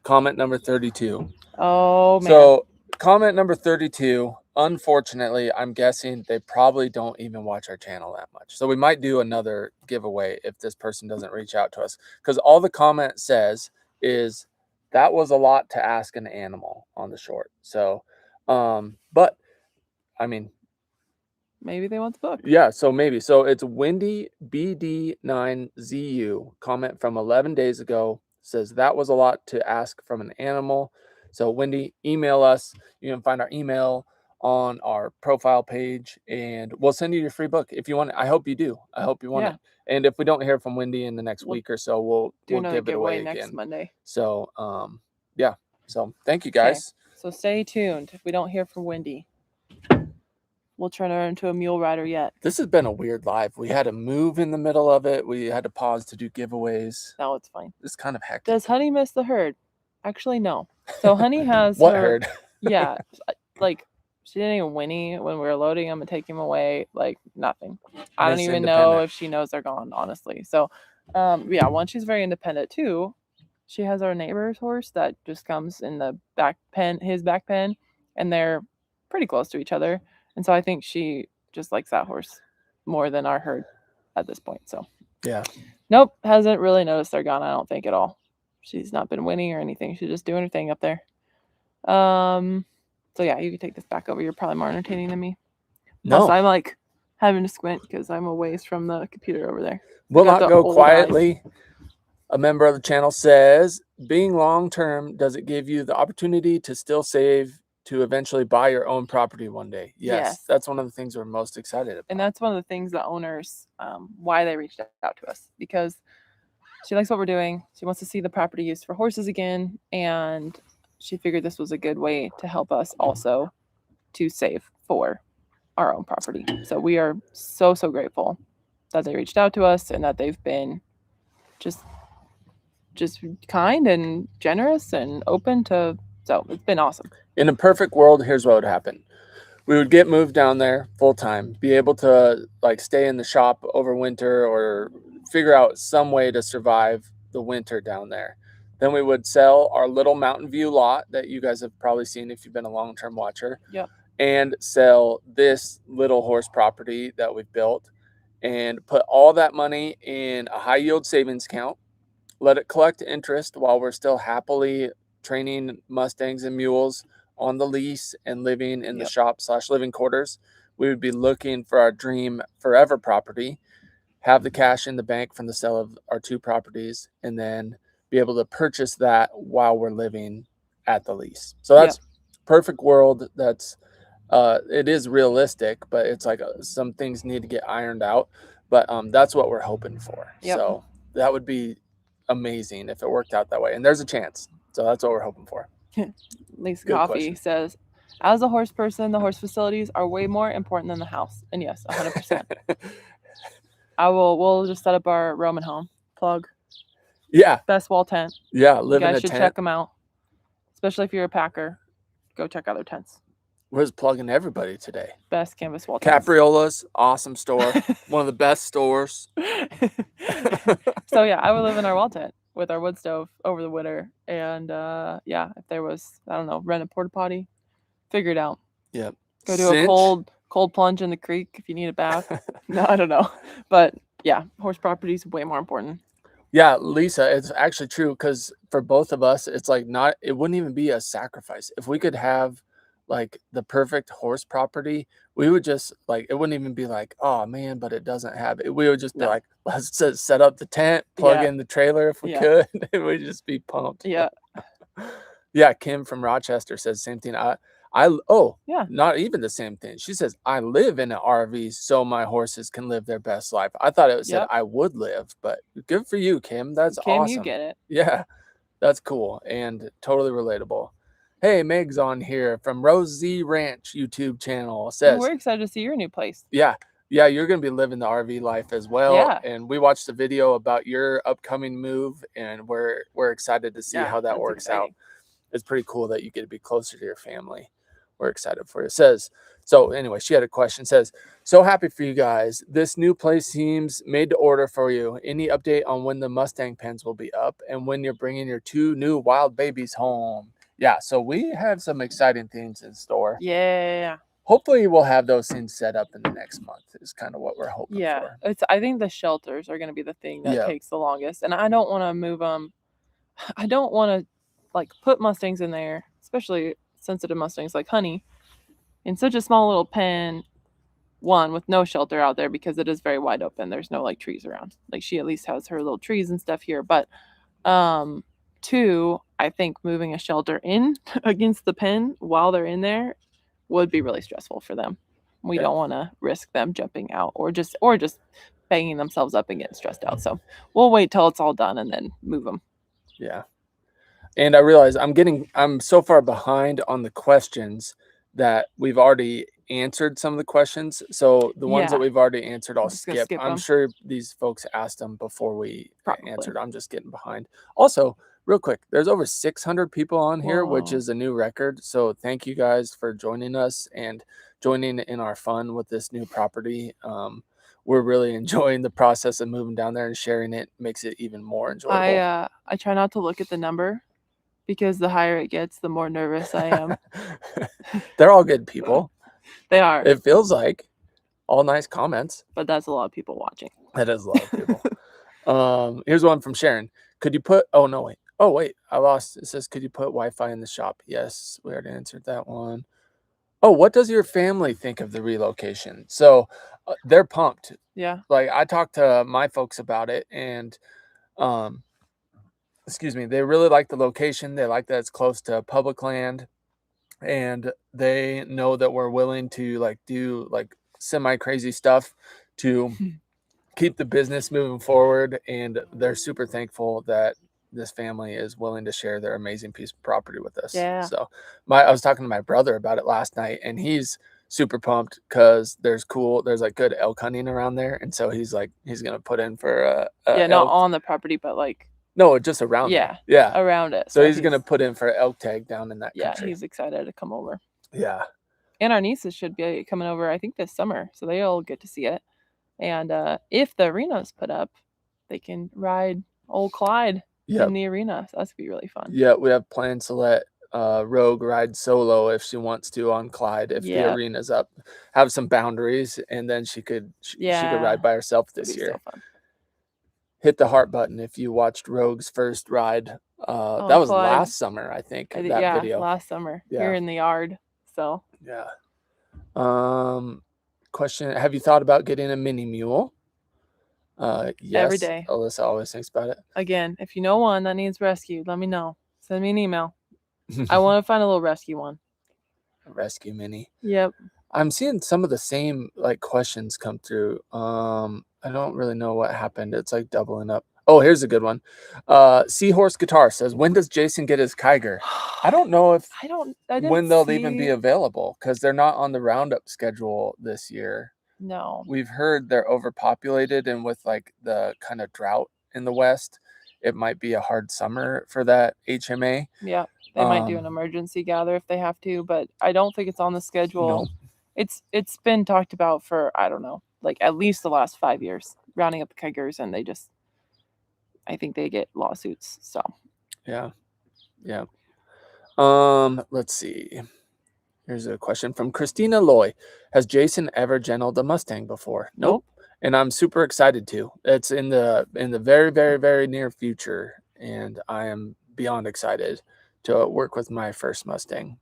Comment number 32. Oh, man. So comment number 32, unfortunately, I'm guessing they probably don't even watch our channel that much. So we might do another giveaway if this person doesn't reach out to us. Because all the comment says is, that was a lot to ask an animal on the short. So, but, I mean. Maybe they want the book. Yeah, so maybe. So it's Wendy BD9ZU, comment from 11 days ago, says that was a lot to ask from an animal. So Wendy, email us. You can find our email on our profile page, and we'll send you your free book if you want it. I hope you do. I hope you want it. And if we don't hear from Wendy in the next week or so, we'll give it away next again. Monday. So yeah. So thank you guys. Okay. So stay tuned. If we don't hear from Wendy, we'll turn her into a mule rider yet. This has been a weird live. We had to move in the middle of it. We had to pause to do giveaways. No, it's fine. It's kind of hectic. Does Honey miss the herd? Actually, no. So Honey has what herd? Yeah, like she didn't even whinny when we were loading them and taking them away. Like nothing. I don't even know if she knows they're gone, honestly. So, yeah, one, she's very independent too. She has our neighbor's horse that just comes in the back pen, his back pen, and they're pretty close to each other. And so I think she just likes that horse more than our herd at this point. So yeah. Nope, hasn't really noticed they're gone, I don't think at all. She's not been winning or anything. She's just doing her thing up there. So yeah, you can take this back over. You're probably more entertaining than me. No. Plus, I'm like having to squint because I'm a ways from the computer over there. We'll not go quietly. A member of the channel says, being long-term, does it give you the opportunity to still save to eventually buy your own property one day? Yes. That's one of the things we're most excited about. And that's one of the things the owners, why they reached out to us, because she likes what we're doing. She wants to see the property used for horses again. And she figured this was a good way to help us also to save for our own property. So we are so, so grateful that they reached out to us and that they've been just kind and generous and open to So it's been awesome. In a perfect world, here's what would happen. We would get moved down there full time, be able to like stay in the shop over winter or figure out some way to survive the winter down there. Then we would sell our little Mountain View lot that you guys have probably seen if you've been a long-term watcher. Yep. And sell this little horse property that we've built and put all that money in a high yield savings account, let it collect interest while we're still happily training Mustangs and mules on the lease and living in the shop / living quarters. We would be looking for our dream forever property, have the cash in the bank from the sale of our 2 properties, and then be able to purchase that while we're living at the lease. So that's perfect world. That's it is realistic, but it's like some things need to get ironed out. But that's what we're hoping for. So that would be amazing if it worked out that way. And there's a chance. So that's what we're hoping for. Lisa Coffee says, as a horse person, the horse facilities are way more important than the house. And yes, 100%. We'll just set up our Roman home. Plug. Yeah. Best wall tent. Yeah, live you in a guys should tent. check them out. Especially if you're a packer. Go check out their tents. We're just plugging everybody today. Best canvas wall tents. Capriola's, awesome store. One of the best stores. So yeah, I would live in our wall tent with our wood stove over the winter. And yeah, if there was, I don't know, rent a porta potty, figure it out. Yep. Go do a cold plunge in the creek if you need a bath. No, I don't know. But yeah, horse property is way more important. Yeah, Lisa, it's actually true because for both of us, it's like it wouldn't even be a sacrifice. If we could have like the perfect horse property, we would just like, it wouldn't even be like, oh man, but it doesn't have it. We would just be like, let's just set up the tent, plug in the trailer if we could. And we'd just be pumped. Yeah. Yeah. Kim from Rochester says same thing. Not even the same thing. She says, I live in an RV so my horses can live their best life. I thought it said I would live, but good for you, Kim. That's awesome. Kim, you get it. Yeah, that's cool and totally relatable. Hey, Meg's on here from Rosie Ranch YouTube channel. Says, we're excited to see your new place. Yeah, you're going to be living the RV life as well. Yeah. And we watched the video about your upcoming move, and we're excited to see how that works out. It's pretty cool that you get to be closer to your family. We're excited for you. So anyway, she had a question. Says, so happy for you guys. This new place seems made to order for you. Any update on when the Mustang pens will be up and when you're bringing your 2 new wild babies home? Yeah, so we have some exciting things in store. Yeah. Hopefully we'll have those things set up in the next month is kind of what we're hoping for. Yeah, I think the shelters are going to be the thing that takes the longest. And I don't want to move them. I don't want to like put Mustangs in there, especially sensitive Mustangs like Honey, in such a small little pen, one with no shelter out there because it is very wide open. There's no like trees around. Like she at least has her little trees and stuff here. But 2, I think moving a shelter in against the pen while they're in there would be really stressful for them. We don't want to risk them jumping out or just banging themselves up and getting stressed out. So we'll wait till it's all done and then move them. Yeah. And I realize I'm so far behind on the questions that we've already answered some of the questions. So the ones that we've already answered, I'll skip. I'm sure these folks asked them before we answered. I'm just getting behind. Also, real quick, there's over 600 people on here, which is a new record. So thank you guys for joining us and joining in our fun with this new property. We're really enjoying the process of moving down there and sharing it. Makes it even more enjoyable. I try not to look at the number because the higher it gets, the more nervous I am. They're all good people. They are. It feels like all nice comments. But that's a lot of people watching. That is a lot of people. Here's one from Sharon. Could you put, wait, I lost. It says, could you put Wi-Fi in the shop? Yes, we already answered that one. Oh, what does your family think of the relocation? So they're pumped. Yeah. Like I talked to my folks about it and, they really like the location. They like that it's close to public land and they know that we're willing to like do like semi crazy stuff to keep the business moving forward. And they're super thankful that this family is willing to share their amazing piece of property with us. Yeah. So I was talking to my brother about it last night and he's super pumped because there's like good elk hunting around there. And so he's going to put in for not on the property, but like No, just around Yeah, there. Yeah. around it. So he's gonna put in for elk tag down in that yeah, country. he's excited to come over. Yeah. And our nieces should be coming over, I think, this summer, so they'll get to see it. And if the arena's put up, they can ride old Clyde in the arena. So that's gonna be really fun. Yeah, we have plans to let Rogue ride solo if she wants to on Clyde if the arena's up. Have some boundaries, and then she could ride by herself this year. So fun. Hit the heart button if you watched Rogue's first ride. That was Clyde. last summer, I think. That video. Last summer here in the yard. So yeah. Question: have you thought about getting a mini mule? Yes. Every day. Alyssa always thinks about it. Again, if you know one that needs rescued, let me know. Send me an email. I want to find a little rescue one. A rescue mini. Yep. I'm seeing some of the same like questions come through. I don't really know what happened. It's like doubling up. Oh, here's a good one. Seahorse Guitar says, when does Jason get his Kiger? I don't know if when they'll even be available because they're not on the roundup schedule this year. No. We've heard they're overpopulated, and with like the kind of drought in the West, it might be a hard summer for that HMA. Yeah. They might do an emergency gather if they have to, but I don't think it's on the schedule. No. It's been talked about for, I don't know, like at least the last 5 years, rounding up the Kigers, and I think they get lawsuits. So yeah. Let's see. Here's a question from Christina Loy. Has Jason ever gentled a Mustang before? Nope. And I'm super excited to. It's in the very, very, very near future, and I am beyond excited to work with my first Mustang.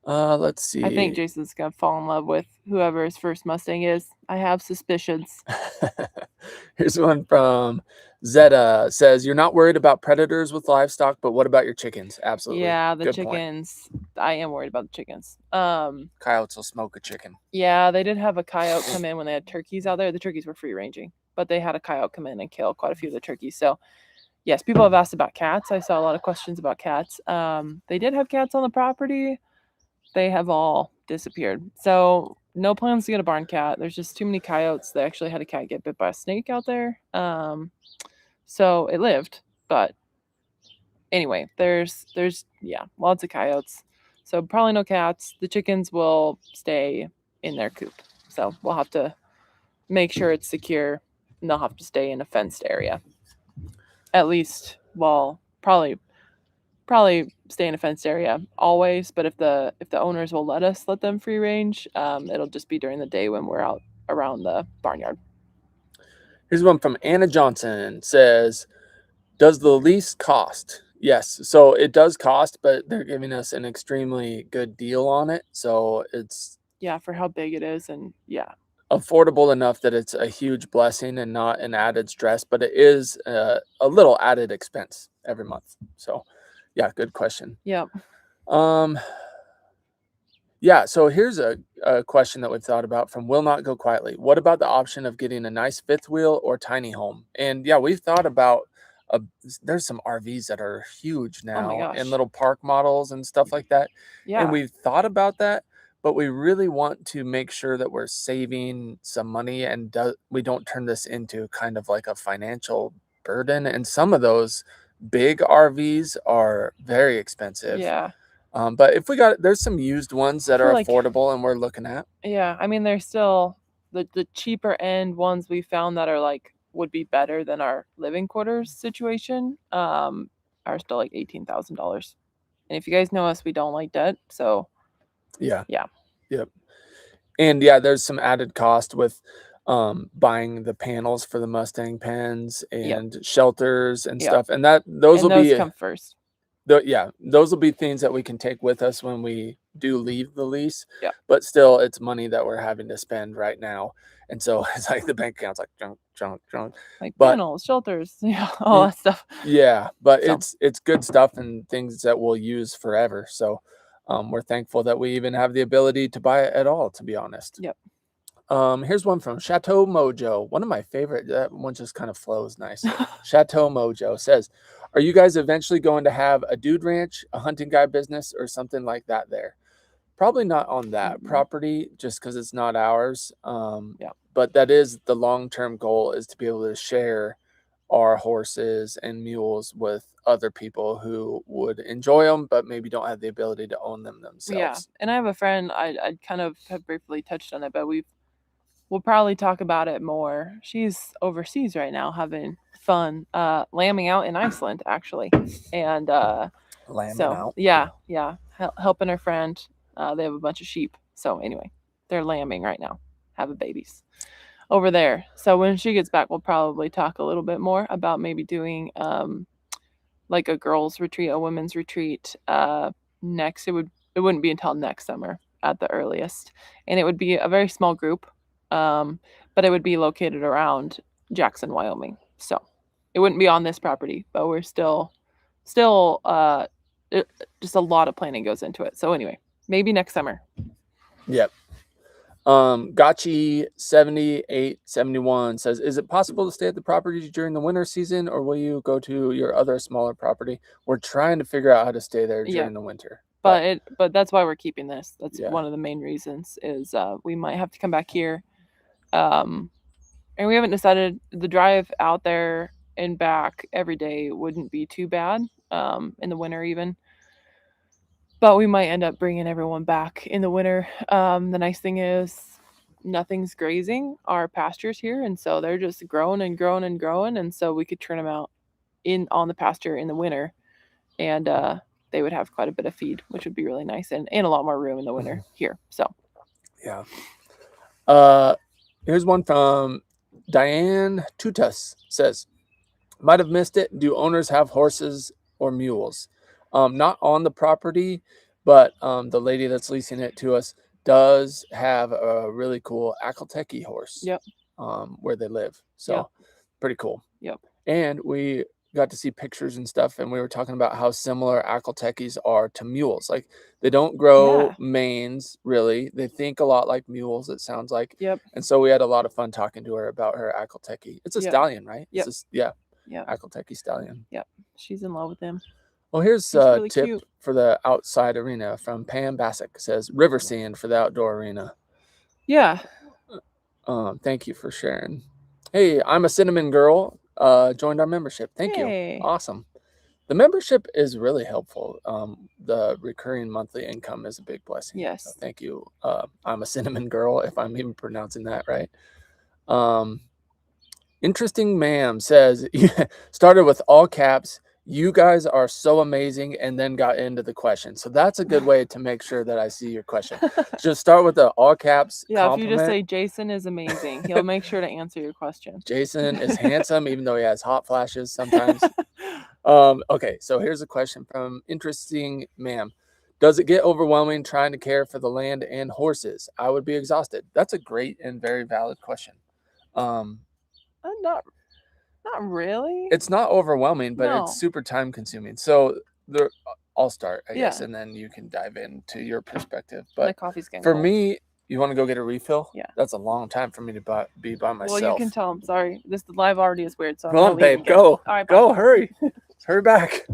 Let's see. I think Jason's gonna fall in love with whoever his first Mustang is. I have suspicions. Here's one from Zeta. Says, you're not worried about predators with livestock, but what about your chickens? Absolutely. Yeah, the chickens. I am worried about the chickens. Coyotes will smoke a chicken. Yeah, they did have a coyote come in when they had turkeys out there. The turkeys were free ranging, but they had a coyote come in and kill quite a few of the turkeys. So yes, people have asked about cats. I saw a lot of questions about cats. They did have cats on the property. They have all disappeared. So no plans to get a barn cat. There's just too many coyotes. They actually had a cat get bit by a snake out there. So it lived, but anyway, there's lots of coyotes. So probably no cats. The chickens will stay in their coop. So we'll have to make sure it's secure, and they'll have to stay in a fenced area. At least, well, probably stay in a fenced area always. But if the owners will let them free range, it'll just be during the day when we're out around the barnyard. Here's one from Anna Johnson. Says, does the lease cost? Yes. So it does cost, but they're giving us an extremely good deal on it. So it's for how big it is, and affordable enough that it's a huge blessing and not an added stress, but it is a little added expense every month. So yeah, good question. Yep. Yeah, so here's a question that we've thought about from Will Not Go Quietly. What about the option of getting a nice fifth wheel or tiny home? And yeah, we've thought about there's some RVs that are huge now and little park models and stuff like that. Yeah. And we've thought about that, but we really want to make sure that we're saving some money and we don't turn this into kind of like a financial burden. And some of those big RVs are very expensive. Yeah. But if there's some used ones that are affordable and we're looking at. Yeah. I mean, there's still the cheaper end ones we found that are would be better than our living quarters situation, are still like $18,000. And if you guys know us, we don't like debt. So yeah. Yep. And yeah, there's some added cost with buying the panels for the Mustang pens and shelters and stuff. And those will come first. Those will be things that we can take with us when we do leave the lease. Yeah. But still, it's money that we're having to spend right now. And so it's like the bank account's like junk. Like panels, shelters, all that stuff. Yeah, but it's good stuff and things that we'll use forever. So we're thankful that we even have the ability to buy it at all, to be honest. Yep. Here's one from Chateau Mojo. One of my favorite. That one just kind of flows nice. Chateau Mojo says, are you guys eventually going to have a dude ranch, a hunting guy business, or something like that there? Probably not on that property, just because it's not ours. But that is the long-term goal, is to be able to share our horses and mules with other people who would enjoy them, but maybe don't have the ability to own them themselves. Yeah, and I have a friend, I kind of have briefly touched on it, but we'll probably talk about it more. She's overseas right now having fun, lambing out in Iceland, actually. And Lambing so, out. yeah, helping her friend. They have a bunch of sheep. So anyway, they're lambing right now, having babies over there. So when she gets back, we'll probably talk a little bit more about maybe doing like a girls' retreat, a women's retreat. Next, it wouldn't be until next summer at the earliest, and it would be a very small group, but it would be located around Jackson, Wyoming. So it wouldn't be on this property, but we're still just a lot of planning goes into it. So anyway, maybe next summer. Yep. Gotchi 7871 says, is it possible to stay at the property during the winter season, or will you go to your other smaller property? We're trying to figure out how to stay there during the winter. But that's why we're keeping this. That's Yeah. one of the main reasons is we might have to come back here. And we haven't decided. The drive out there and back every day wouldn't be too bad in the winter even. But we might end up bringing everyone back in the winter. The nice thing is nothing's grazing our pastures here, and so they're just growing and growing and growing, and so we could turn them out on the pasture in the winter, and they would have quite a bit of feed, which would be really nice, and a lot more room in the winter here. So yeah. Here's one from Diane Tutas. Says, might have missed it. Do owners have horses or mules? Not on the property, but the lady that's leasing it to us does have a really cool Akelteki horse. Yep. Where they live. So pretty cool. Yep. And we got to see pictures and stuff, and we were talking about how similar Akeltekis are to mules. Like, they don't grow manes, really. They think a lot like mules, it sounds like. Yep. And so we had a lot of fun talking to her about her Akelteki. It's a stallion, right? Yep. Yeah. Akelteki stallion. Yep. She's in love with him. Well, here's a really tip for the outside arena from Pam Bassick. It says, river sand for the outdoor arena. Yeah. Thank you for sharing. Hey, I'm a cinnamon girl. Joined our membership. Thank you. Awesome. The membership is really helpful. The recurring monthly income is a big blessing. Yes. So thank you. I'm a cinnamon girl, if I'm even pronouncing that right. Interesting ma'am says, started with all caps. You guys are so amazing, and then got into the question. So that's a good way to make sure that I see your question. Just start with the all caps. Yeah, compliment. if you just say Jason is amazing, he'll make sure to answer your question. Jason is handsome, even though he has hot flashes sometimes. Okay, so here's a question from Interesting Ma'am. Does it get overwhelming trying to care for the land and horses? I would be exhausted. That's a great and very valid question. Not really. It's not overwhelming, but it's super time consuming. So I'll start, I guess, and then you can dive into your perspective. But my coffee's getting for cold. Me, you want to go get a refill? Yeah. That's a long time for me to be by myself. Well, you can tell. I'm sorry. The live already is weird. So come on, babe, go. All right, go, hurry. Hurry back.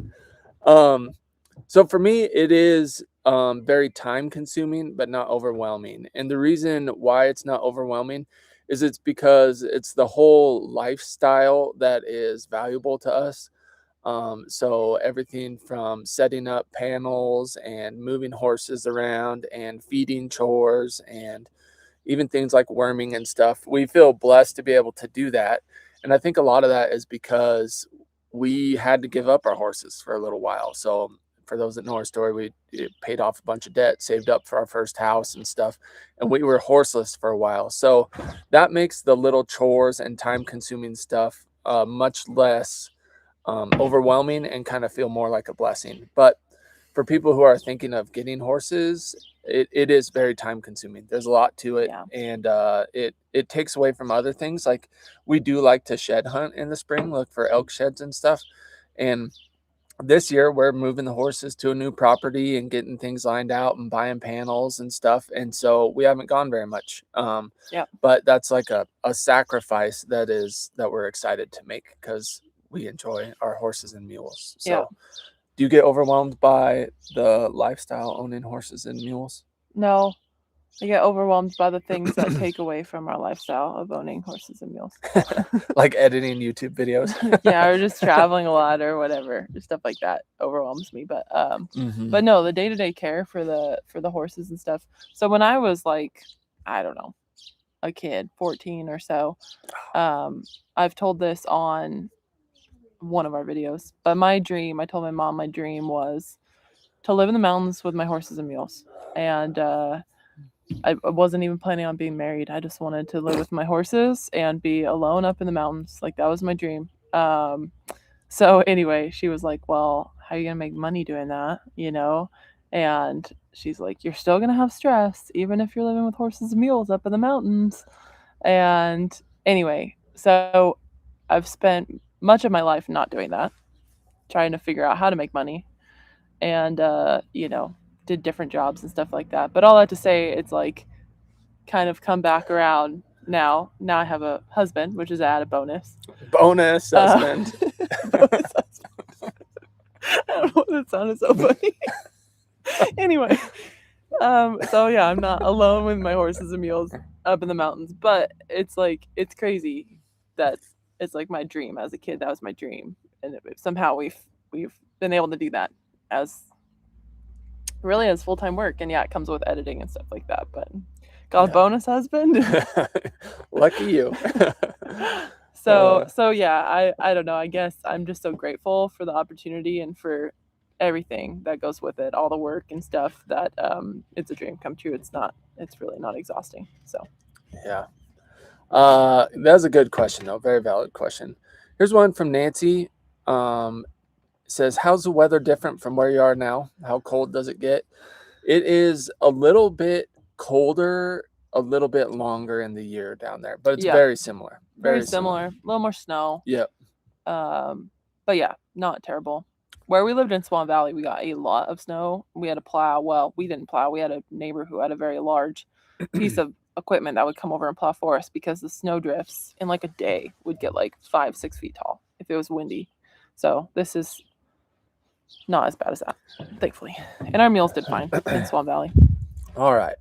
So for me, it is very time consuming, but not overwhelming. And the reason why it's not overwhelming is it's because it's the whole lifestyle that is valuable to us. So everything from setting up panels and moving horses around and feeding chores and even things like worming and stuff, we feel blessed to be able to do that. And I think a lot of that is because we had to give up our horses for a little while. So for those that know our story, we paid off a bunch of debt, saved up for our first house and stuff, and we were horseless for a while. So that makes the little chores and time-consuming stuff much less overwhelming and kind of feel more like a blessing. But for people who are thinking of getting horses, it is very time-consuming. There's a lot to it, and it takes away from other things. Like, we do like to shed hunt in the spring, look for elk sheds and stuff, and this year we're moving the horses to a new property and getting things lined out and buying panels and stuff. And so we haven't gone very much. But that's like a sacrifice that we're excited to make because we enjoy our horses and mules. So do you get overwhelmed by the lifestyle owning horses and mules? No, I get overwhelmed by the things that take away from our lifestyle of owning horses and mules. Like editing YouTube videos. Yeah, or just traveling a lot or whatever. Stuff like that overwhelms me. But but no, the day-to-day care for the horses and stuff. So when I was like, I don't know, a kid, 14 or so, I've told this on one of our videos, but I told my mom my dream was to live in the mountains with my horses and mules. And I wasn't even planning on being married. I just wanted to live with my horses and be alone up in the mountains. Like, that was my dream. So anyway, she was like, well, how are you going to make money doing that? You know? And she's like, you're still going to have stress, even if you're living with horses and mules up in the mountains. And anyway, so I've spent much of my life not doing that, trying to figure out how to make money. And, did different jobs and stuff like that. But all that to say, it's like kind of come back around now. Now I have a husband, which is an added bonus. Bonus husband. Bonus husband. I don't know, that sounded so funny. Anyway, so yeah, I'm not alone with my horses and mules up in the mountains, but it's crazy that it's like my dream as a kid. That was my dream, and somehow we've been able to do that as full-time work. And yeah, it comes with editing and stuff like that, but got a bonus husband. Lucky you. So yeah, I don't know, I guess I'm just so grateful for the opportunity and for everything that goes with it, all the work and stuff, that it's a dream come true. It's really not exhausting. So yeah, that's a good question though, very valid question. Here's one from Nancy. Says, how's the weather different from where you are now? How cold does it get? It is a little bit colder, a little bit longer in the year down there, but it's very similar. Very similar. A little more snow. Yep. But yeah, not terrible. Where we lived in Swan Valley, we got a lot of snow. We had to plow. Well, we didn't plow. We had a neighbor who had a very large piece of equipment that would come over and plow for us, because the snow drifts in like a day would get like 5-6 feet tall if it was windy. So this is not as bad as that, thankfully. And our mules did fine in Swan Valley. All right.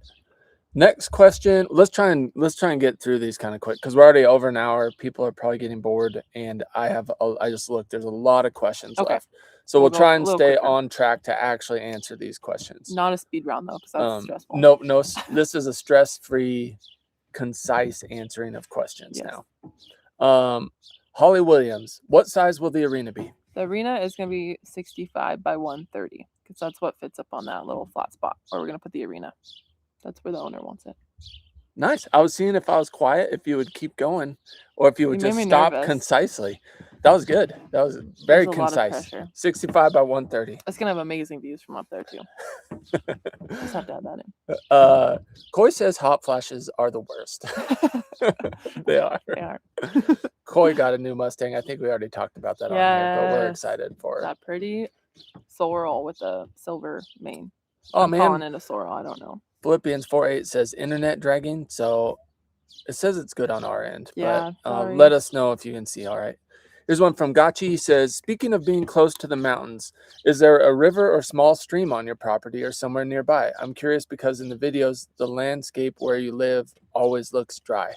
Next question. Let's try and get through these kind of quick, because we're already over an hour. People are probably getting bored, and I just looked. There's a lot of questions left, so we'll try and stay on track to actually answer these questions. Not a speed round though, because that's stressful. No. This is a stress-free, concise answering of questions now. Holly Williams, what size will the arena be? The arena is going to be 65 by 130, because that's what fits up on that little flat spot where we're going to put the arena. That's where the owner wants it. Nice. I was seeing if I was quiet, if you would keep going, or if you would just stop concisely. That was good. That was very concise. 65 by 130. It's going to have amazing views from up there, too. Just have to add that in. Coy says hot flashes are the worst. They are. They are. Coy got a new Mustang. I think we already talked about that on here, but we're excited for it. That pretty sorrel with a silver mane. Oh, I'm calling it a sorrel. I don't know. Philippians 4:8 says internet dragging, so it says it's good on our end. Yeah, but let us know if you can see. All right. Here's one from Gachi. He says, speaking of being close to the mountains, is there a river or small stream on your property or somewhere nearby? I'm curious because in the videos, the landscape where you live always looks dry.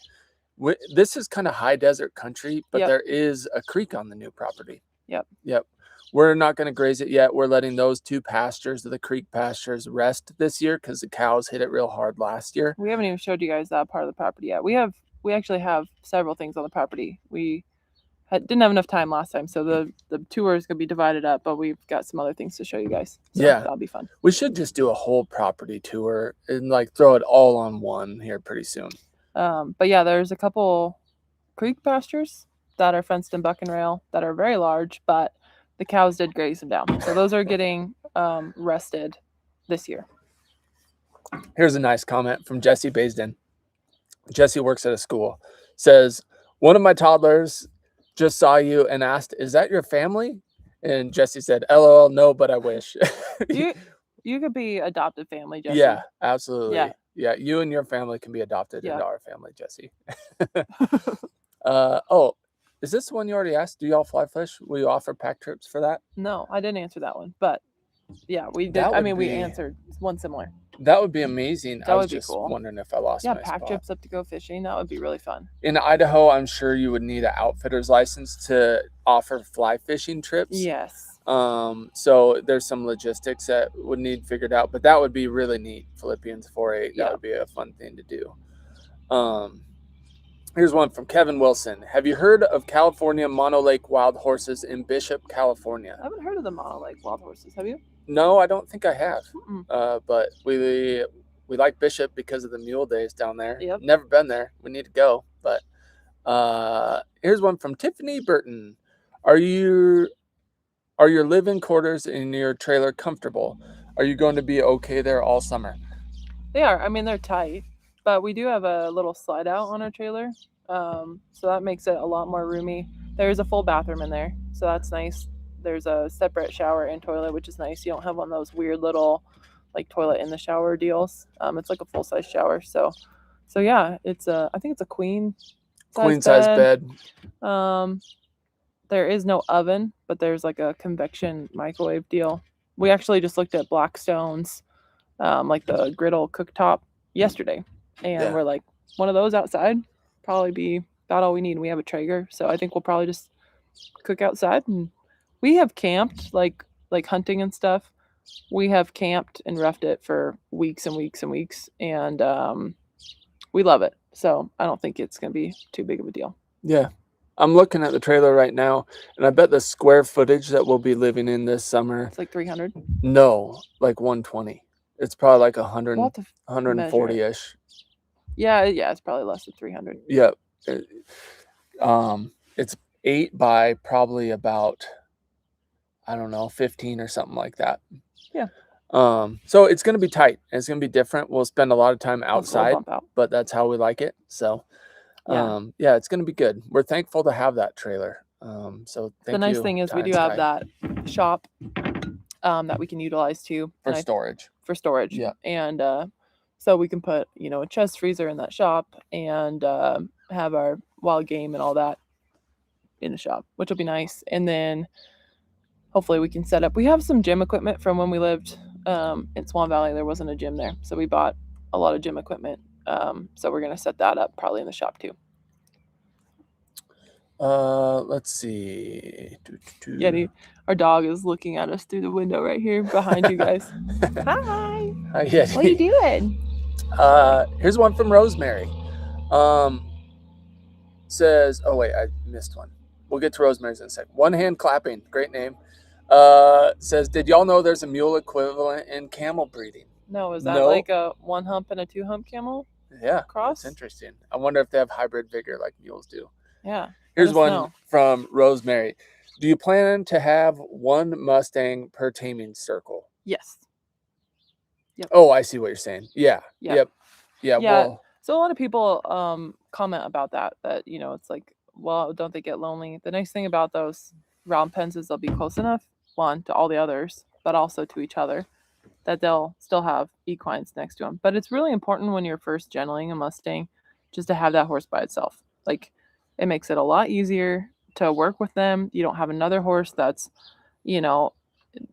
This is kind of high desert country, but there is a creek on the new property. Yep. We're not going to graze it yet. We're letting those two pastures, the creek pastures, rest this year because the cows hit it real hard last year. We haven't even showed you guys that part of the property yet. We actually have several things on the property. We didn't have enough time last time, so the tour is going to be divided up, but we've got some other things to show you guys. So that'll be fun. We should just do a whole property tour and like throw it all on one here pretty soon. But yeah, there's a couple creek pastures that are fenced in buck and rail that are very large, but the cows did graze them down. So those are getting rested this year. Here's a nice comment from Jesse Baisden. Jesse works at a school. Says, one of my toddlers just saw you and asked, is that your family? And Jesse said, LOL, no, but I wish. You could be adopted family, Jesse. Yeah, absolutely. Yeah, you and your family can be adopted into our family, Jesse. Is this the one you already asked? Do y'all fly fish? Will you offer pack trips for that? No, I didn't answer that one. But yeah, we did. I mean, we answered one similar. That would be amazing. That I was would be just cool. wondering if I lost Yeah, my pack spot. trips up to go fishing. That would be really fun. In Idaho, I'm sure you would need an outfitter's license to offer fly fishing trips. Yes. So there's some logistics that would need figured out, but that would be really neat. Philippians 4.8. That would be a fun thing to do. Here's one from Kevin Wilson. Have you heard of California Mono Lake wild horses in Bishop, California? I haven't heard of the Mono Lake wild horses. Have you? No, I don't think I have. But we like Bishop because of the mule days down there. Yep. Never been there. We need to go. But here's one from Tiffany Burton. Are your live-in quarters in your trailer comfortable? Are you going to be okay there all summer? They are. I mean, they're tight, but we do have a little slide out on our trailer. So that makes it a lot more roomy. There's a full bathroom in there, so that's nice. There's a separate shower and toilet, which is nice. You don't have one of those weird little like toilet in the shower deals. It's like a full-size shower. So yeah, it's I think it's a queen size bed. There is no oven, but there's like a convection microwave deal. We actually just looked at Blackstone's, like the griddle cooktop yesterday, and we're like, one of those outside probably be about all we need. We have a Traeger, so I think we'll probably just cook outside. And we have camped like hunting and stuff. We have camped and roughed it for weeks and weeks and weeks, and we love it. So I don't think it's gonna be too big of a deal. Yeah. I'm looking at the trailer right now, and I bet the square footage that we'll be living in this summer. It's like 300. No, like 120. It's probably like 100, 140-ish. Yeah, it's probably less than 300. Yep. It's 8 by probably about, I don't know, 15 or something like that. Yeah. So it's going to be tight. It's going to be different. We'll spend a lot of time outside, but that's how we like it. So yeah, it's going to be good. We're thankful to have that trailer. So thank you. The nice thing is we do have that shop that we can utilize too for storage. Yeah. And so we can put, a chest freezer in that shop and have our wild game and all that in the shop, which will be nice. And then hopefully we can set up. We have some gym equipment from when we lived in Swan Valley. There wasn't a gym there, so we bought a lot of gym equipment. So we're going to set that up probably in the shop too. Let's see. Yeti, our dog is looking at us through the window right here behind you guys. Hi. Hi, Yeti. What are you doing? Here's one from Rosemary. Says, oh wait, I missed one. We'll get to Rosemary's in a second. One hand clapping, great name. Says, did y'all know there's a mule equivalent in camel breeding? No, is that like a 1 hump and a 2 hump camel? Yeah, cross. That's interesting. I wonder if they have hybrid vigor like mules do. Yeah. Here's one from Rosemary. Do you plan to have one Mustang per taming circle? Yes. Yep. Oh, I see what you're saying. Yeah. Yep. Yeah. Well, so a lot of people comment about that it's like, well, don't they get lonely? The nice thing about those round pens is they'll be close enough, one, to all the others, but also to each other, that they'll still have equines next to them. But it's really important when you're first generaling a Mustang just to have that horse by itself. Like, it makes it a lot easier to work with them. You don't have another horse that's,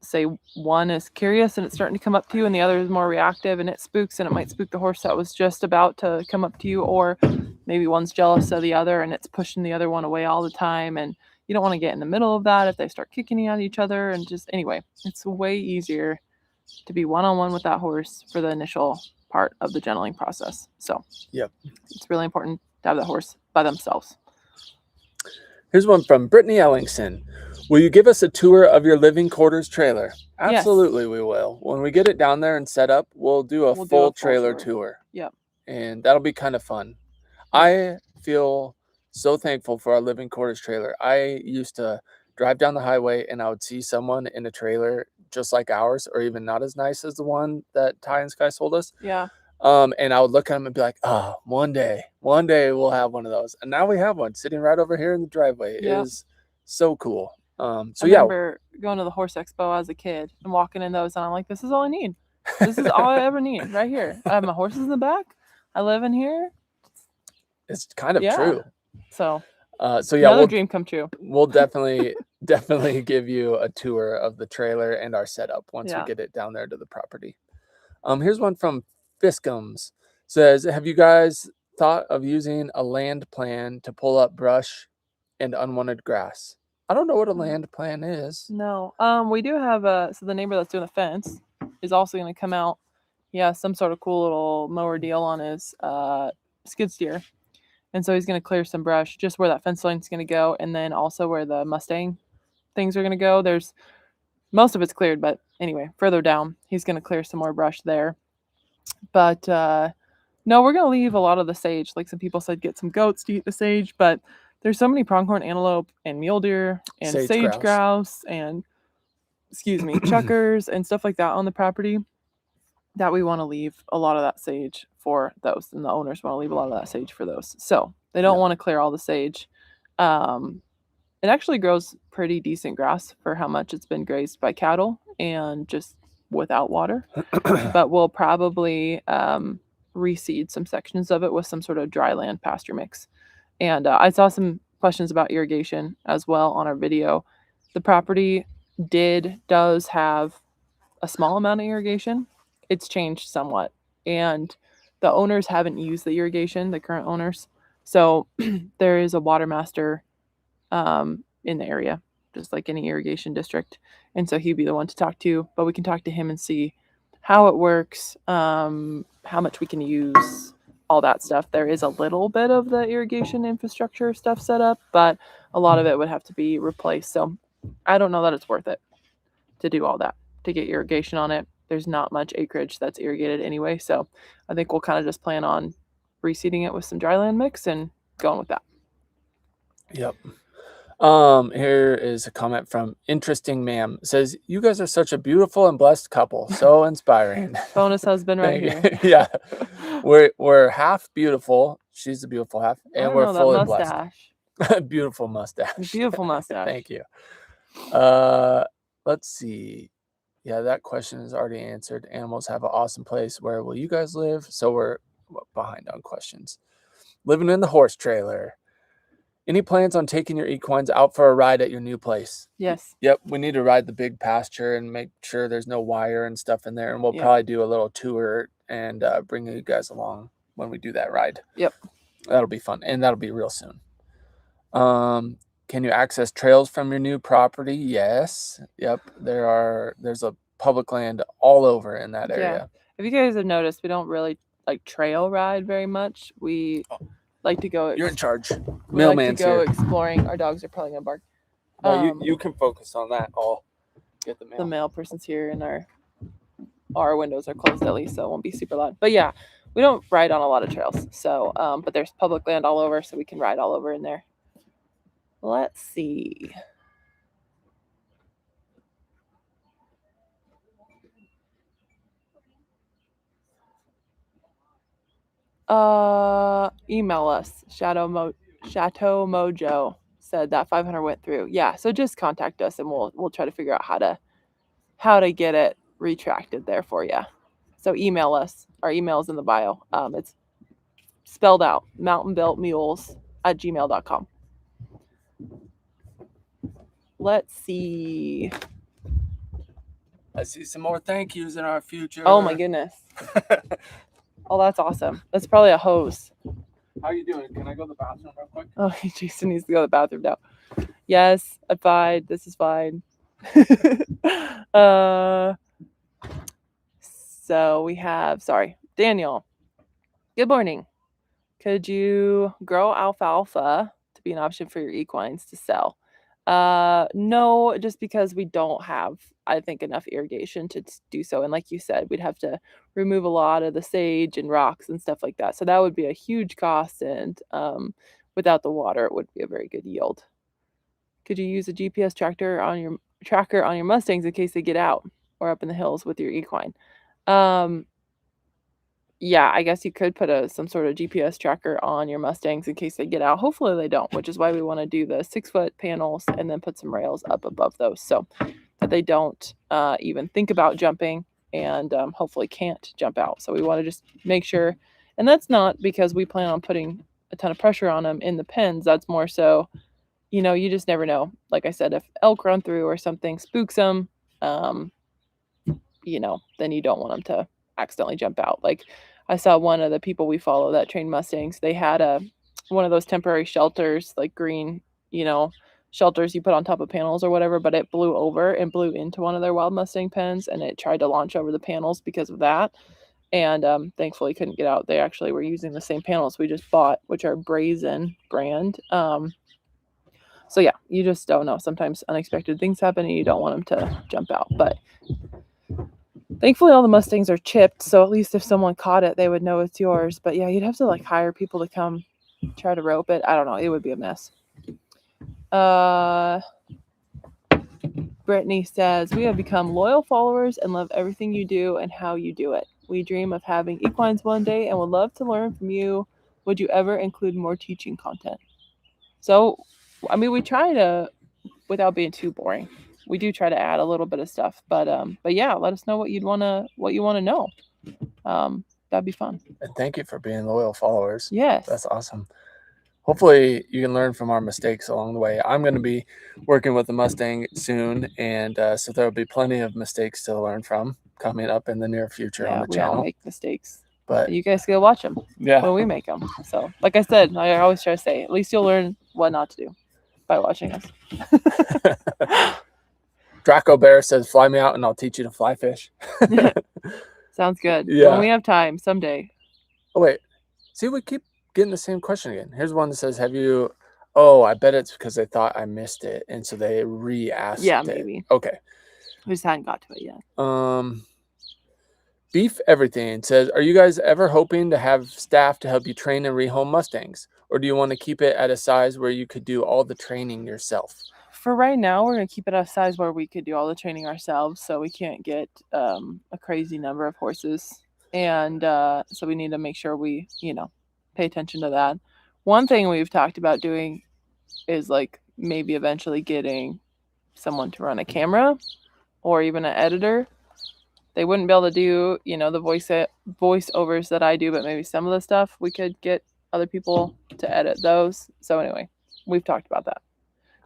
say one is curious and it's starting to come up to you and the other is more reactive and it spooks, and it might spook the horse that was just about to come up to you, or maybe one's jealous of the other and it's pushing the other one away all the time, and you don't want to get in the middle of that if they start kicking at each other. And just anyway, it's way easier to be one-on-one with that horse for the initial part of the generaling process. So it's really important to have that horse by themselves. Here's one from Brittany Ellingson. Will you give us a tour of your living quarters trailer? Absolutely, we will. When we get it down there and set up, we'll do a full trailer tour. Yep. And that'll be kind of fun. I feel so thankful for our living quarters trailer. I used to drive down the highway and I would see someone in a trailer just like ours, or even not as nice as the one that Ty and Sky sold us. Yeah. And I would look at them and be like, oh, one day we'll have one of those. And now we have one sitting right over here in the driveway. It is so cool. I remember going to the horse expo as a kid and walking in those, and I'm like, this is all I need. This is all I ever need right here. I have my horses in the back. I live in here. It's kind of true. So another dream come true. We'll definitely give you a tour of the trailer and our setup once we get it down there to the property. Here's one from Fiskums. Says, have you guys thought of using a land plan to pull up brush and unwanted grass? I don't know what a land plan is. No. We do have so the neighbor that's doing the fence is also going to come out. He has some sort of cool little mower deal on his skid steer. And so he's going to clear some brush just where that fence line's going to go, and then also where the Mustang things are going to go. There's most of it's cleared, but anyway, further down, he's going to clear some more brush there. But no, we're going to leave a lot of the sage. Like some people said, get some goats to eat the sage, but there's so many pronghorn antelope and mule deer and sage grouse and chuckers and stuff like that on the property that we want to leave a lot of that sage for those, and the owners want to leave a lot of that sage for those. So they don't want to clear all the sage. It actually grows pretty decent grass for how much it's been grazed by cattle and just without water. But we'll probably reseed some sections of it with some sort of dry land pasture mix. And I saw some questions about irrigation as well on our video. The property does have a small amount of irrigation. It's changed somewhat, and the owners haven't used the irrigation, the current owners. So there is a water master in the area, just like any irrigation district. And so he'd be the one to talk to, but we can talk to him and see how it works, how much we can use, all that stuff. There is a little bit of the irrigation infrastructure stuff set up, but a lot of it would have to be replaced. So I don't know that it's worth it to do all that, to get irrigation on it. There's not much acreage that's irrigated anyway. So I think we'll kind of just plan on reseeding it with some dryland mix and going with that. Yep. Here is a comment from Interesting Ma'am. It says, you guys are such a beautiful and blessed couple. So inspiring. Bonus husband right here. Yeah. We're half beautiful. She's the beautiful half. And we're fully blessed. Beautiful mustache. Beautiful mustache. Thank you. Let's see. Yeah, that question is already answered. Animals have an awesome place. Where will you guys live? So we're behind on questions. Living in the horse trailer. Any plans on taking your equines out for a ride at your new place? Yes. Yep. We need to ride the big pasture and make sure there's no wire and stuff in there. And we'll probably do a little tour and bring you guys along when we do that ride. Yep. That'll be fun. And that'll be real soon. Can you access trails from your new property? Yes. Yep. There's a public land all over in that area. Yeah. If you guys have noticed, we don't really like trail ride very much. We like to go. You're in charge. We like to go exploring. Our dogs are probably gonna bark. No, you can focus on that. I'll get the mail. The mail person's here, and our windows are closed at least, so it won't be super loud. But yeah, we don't ride on a lot of trails. So, but there's public land all over, so we can ride all over in there. Let's see. Email us. Chateau Mojo said that 500 went through. Yeah, so just contact us and we'll try to figure out how to get it retracted there for you. So email us. Our email is in the bio. It's spelled out, mountainbuiltmules@gmail.com. Let's see. I see some more thank yous in our future. Oh my goodness. Oh, that's awesome. That's probably a hose. How you doing? Can I go to the bathroom real quick? Oh, Jason needs to go to the bathroom now. Yes, I'm fine. This is fine. So we have, Daniel. Good morning. Could you grow alfalfa to be an option for your equines to sell? No, just because we don't have, I think, enough irrigation to do so. And like you said, we'd have to remove a lot of the sage and rocks and stuff like that. So that would be a huge cost. And without the water, it would be a very good yield. Could you use a GPS tracker on your Mustangs in case they get out or up in the hills with your equine? Yeah, I guess you could put some sort of GPS tracker on your Mustangs in case they get out. Hopefully they don't, which is why we want to do the 6-foot panels and then put some rails up above those so that they don't even think about jumping and hopefully can't jump out. So we want to just make sure, and that's not because we plan on putting a ton of pressure on them in the pens. That's more so, you just never know. Like I said, if elk run through or something spooks them, then you don't want them to accidentally jump out. Like I saw one of the people we follow that train Mustangs. They had one of those temporary shelters, like green, shelters you put on top of panels or whatever, but it blew over and blew into one of their wild Mustang pens, and it tried to launch over the panels because of that. And thankfully couldn't get out. They actually were using the same panels we just bought, which are Brazen brand. So yeah, you just don't know. Sometimes unexpected things happen and you don't want them to jump out. But thankfully all the Mustangs are chipped, so at least if someone caught it, they would know it's yours. But yeah, you'd have to like hire people to come try to rope it. I don't know. It would be a mess. Brittany says, we have become loyal followers and love everything you do and how you do it. We dream of having equines one day and would love to learn from you. Would you ever include more teaching content? So, I mean, we try to, without being too boring, we do try to add a little bit of stuff. But yeah, let us know what you want to know. That'd be fun. And thank you for being loyal followers. Yes. That's awesome. Hopefully you can learn from our mistakes along the way. I'm going to be working with the Mustang soon, and so there'll be plenty of mistakes to learn from coming up in the near future on the channel. All make mistakes, but you guys go watch them when we make them. So, like I said, I always try to say, at least you'll learn what not to do by watching us. Draco Bear says, fly me out and I'll teach you to fly fish. Sounds good. Yeah. When we have time, someday. Oh, wait. See, we keep getting the same question again. Here's one that says, have you... Oh, I bet it's because they thought I missed it, and so they re-asked it. Yeah, maybe. Okay. We just hadn't got to it yet. Beef Everything says, are you guys ever hoping to have staff to help you train and rehome Mustangs? Or do you want to keep it at a size where you could do all the training yourself? For right now, we're going to keep it at a size where we could do all the training ourselves, so we can't get a crazy number of horses. And so we need to make sure we, pay attention to that. One thing we've talked about doing is like maybe eventually getting someone to run a camera or even an editor. They wouldn't be able to do, the voiceovers that I do, but maybe some of the stuff we could get other people to edit those. So anyway, we've talked about that.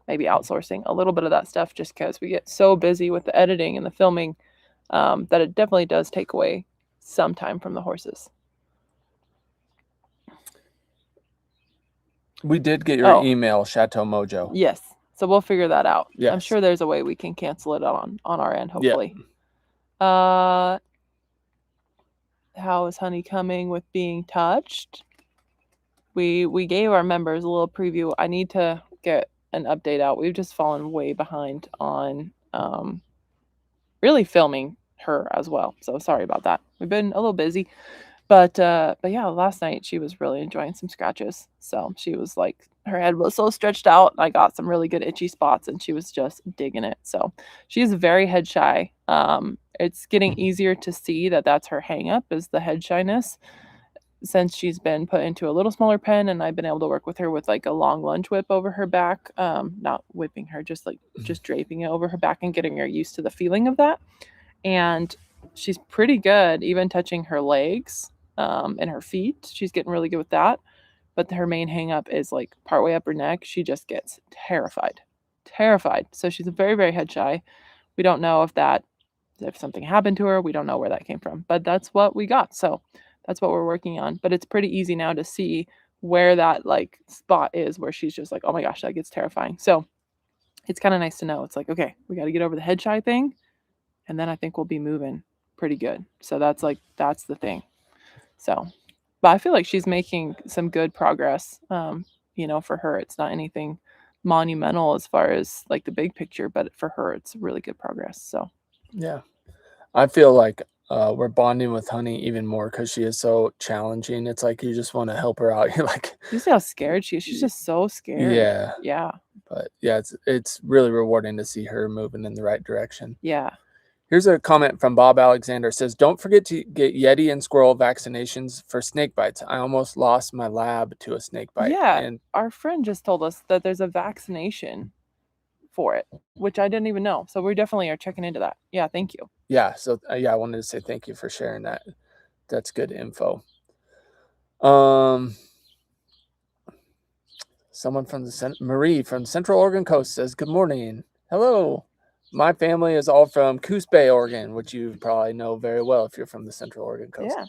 Maybe outsourcing a little bit of that stuff just because we get so busy with the editing and the filming that it definitely does take away some time from the horses. We did get your email, Chateau Mojo. Yes. So we'll figure that out. Yes. I'm sure there's a way we can cancel it on our end, hopefully. Yeah. How is Honey coming with being touched? We gave our members a little preview. I need to get an update out. We've just fallen way behind on really filming her as well. So sorry about that. We've been a little busy. But yeah, last night she was really enjoying some scratches. So she was like, her head was so stretched out. I got some really good itchy spots and she was just digging it. So she's very head shy. It's getting easier to see that that's her hang up, is the head shyness, since she's been put into a little smaller pen and I've been able to work with her with like a long lunge whip over her back. Not whipping her, just draping it over her back and getting her used to the feeling of that. And she's pretty good, even touching her legs and her feet. She's getting really good with that. But her main hang up is like partway up her neck. She just gets terrified. So she's very, very head shy. We don't know if something happened to her. We don't know where that came from, but that's what we got. So that's what we're working on. But it's pretty easy now to see where that like spot is where she's just like, oh my gosh, that gets terrifying. So it's kind of nice to know. It's like, okay, we got to get over the head shy thing. And then I think we'll be moving pretty good. So that's the thing. So, but I feel like she's making some good progress. For her, it's not anything monumental as far as like the big picture, but for her, it's really good progress. So, yeah, I feel like we're bonding with Honey even more because she is so challenging. It's like you just want to help her out. You're like, you see how scared she is. She's just so scared. Yeah. But yeah, it's really rewarding to see her moving in the right direction. Yeah. Here's a comment from Bob Alexander. It says, don't forget to get Yeti and squirrel vaccinations for snake bites. I almost lost my lab to a snake bite. Yeah, and our friend just told us that there's a vaccination for it, which I didn't even know. So we definitely are checking into that. Yeah, thank you. Yeah, so I wanted to say thank you for sharing that. That's good info. Someone from Marie from Central Oregon Coast says, good morning. Hello. My family is all from Coos Bay, Oregon, which you probably know very well if you're from the Central Oregon coast. Yeah.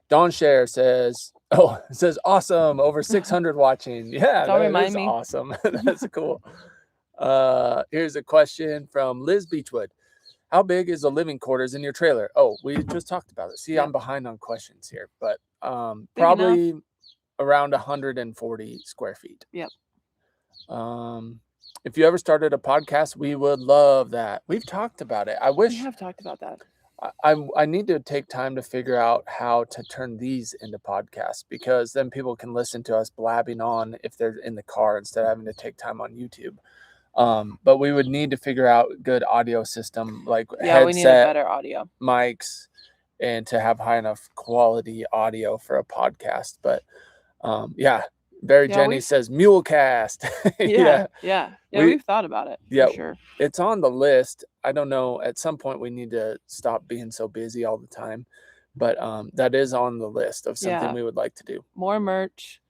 Don Share says, it says awesome, over 600 watching. Yeah, Don't that remind is me. awesome. That's cool. Here's a question from Liz Beechwood. How big is the living quarters in your trailer? Oh, we just talked about it. See, Yep. I'm behind on questions here, but Big probably around 140 square feet. Yep. If you ever started a podcast, we would love that. We've talked about it. I wish We have talked about that. I need to take time to figure out how to turn these into podcasts, because then people can listen to us blabbing on if they're in the car instead of having to take time on YouTube. But we would need to figure out good audio system, like Yeah, we need a headset, better audio. mics, and to have high enough quality audio for a podcast. But yeah, Barry Jenny says Mulecast. Yeah. We've thought about it. Yeah, for sure. It's on the list. I don't know. At some point, we need to stop being so busy all the time. But that is on the list of something we would like to do. More merch.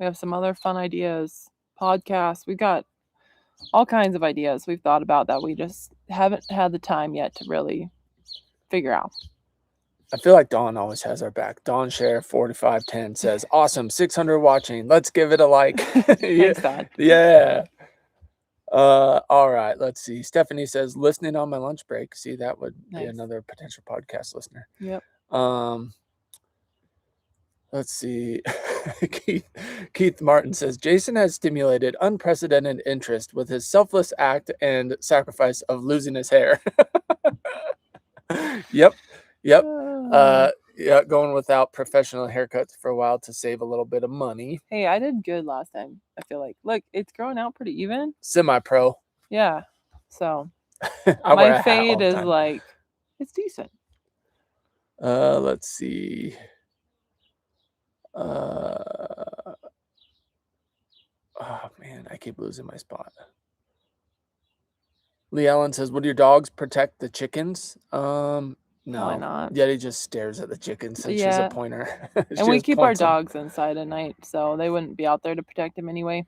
We have some other fun ideas. Podcasts. We've got all kinds of ideas we've thought about that we just haven't had the time yet to really figure out. I feel like Dawn always has our back. Dawn Share 4510 says, awesome, 600 watching. Let's give it a like. Thanks, Dawn. Yeah. All right, let's see. Stephanie says, listening on my lunch break. See, that would be another potential podcast listener. Yep. Let's see. Keith Martin says, Jason has stimulated unprecedented interest with his selfless act and sacrifice of losing his hair. Yep. Yeah, going without professional haircuts for a while to save a little bit of money. Hey, I did good last time. I feel like, look, it's growing out pretty even. Semi-pro. Yeah. So my fade is like, it's decent. Let's see. Oh man, I keep losing my spot. Lee Allen says, would your dogs protect the chickens? No. Why not? Yeti just stares at the chickens since she's a pointer. And we keep our dogs inside at night, so they wouldn't be out there to protect them anyway.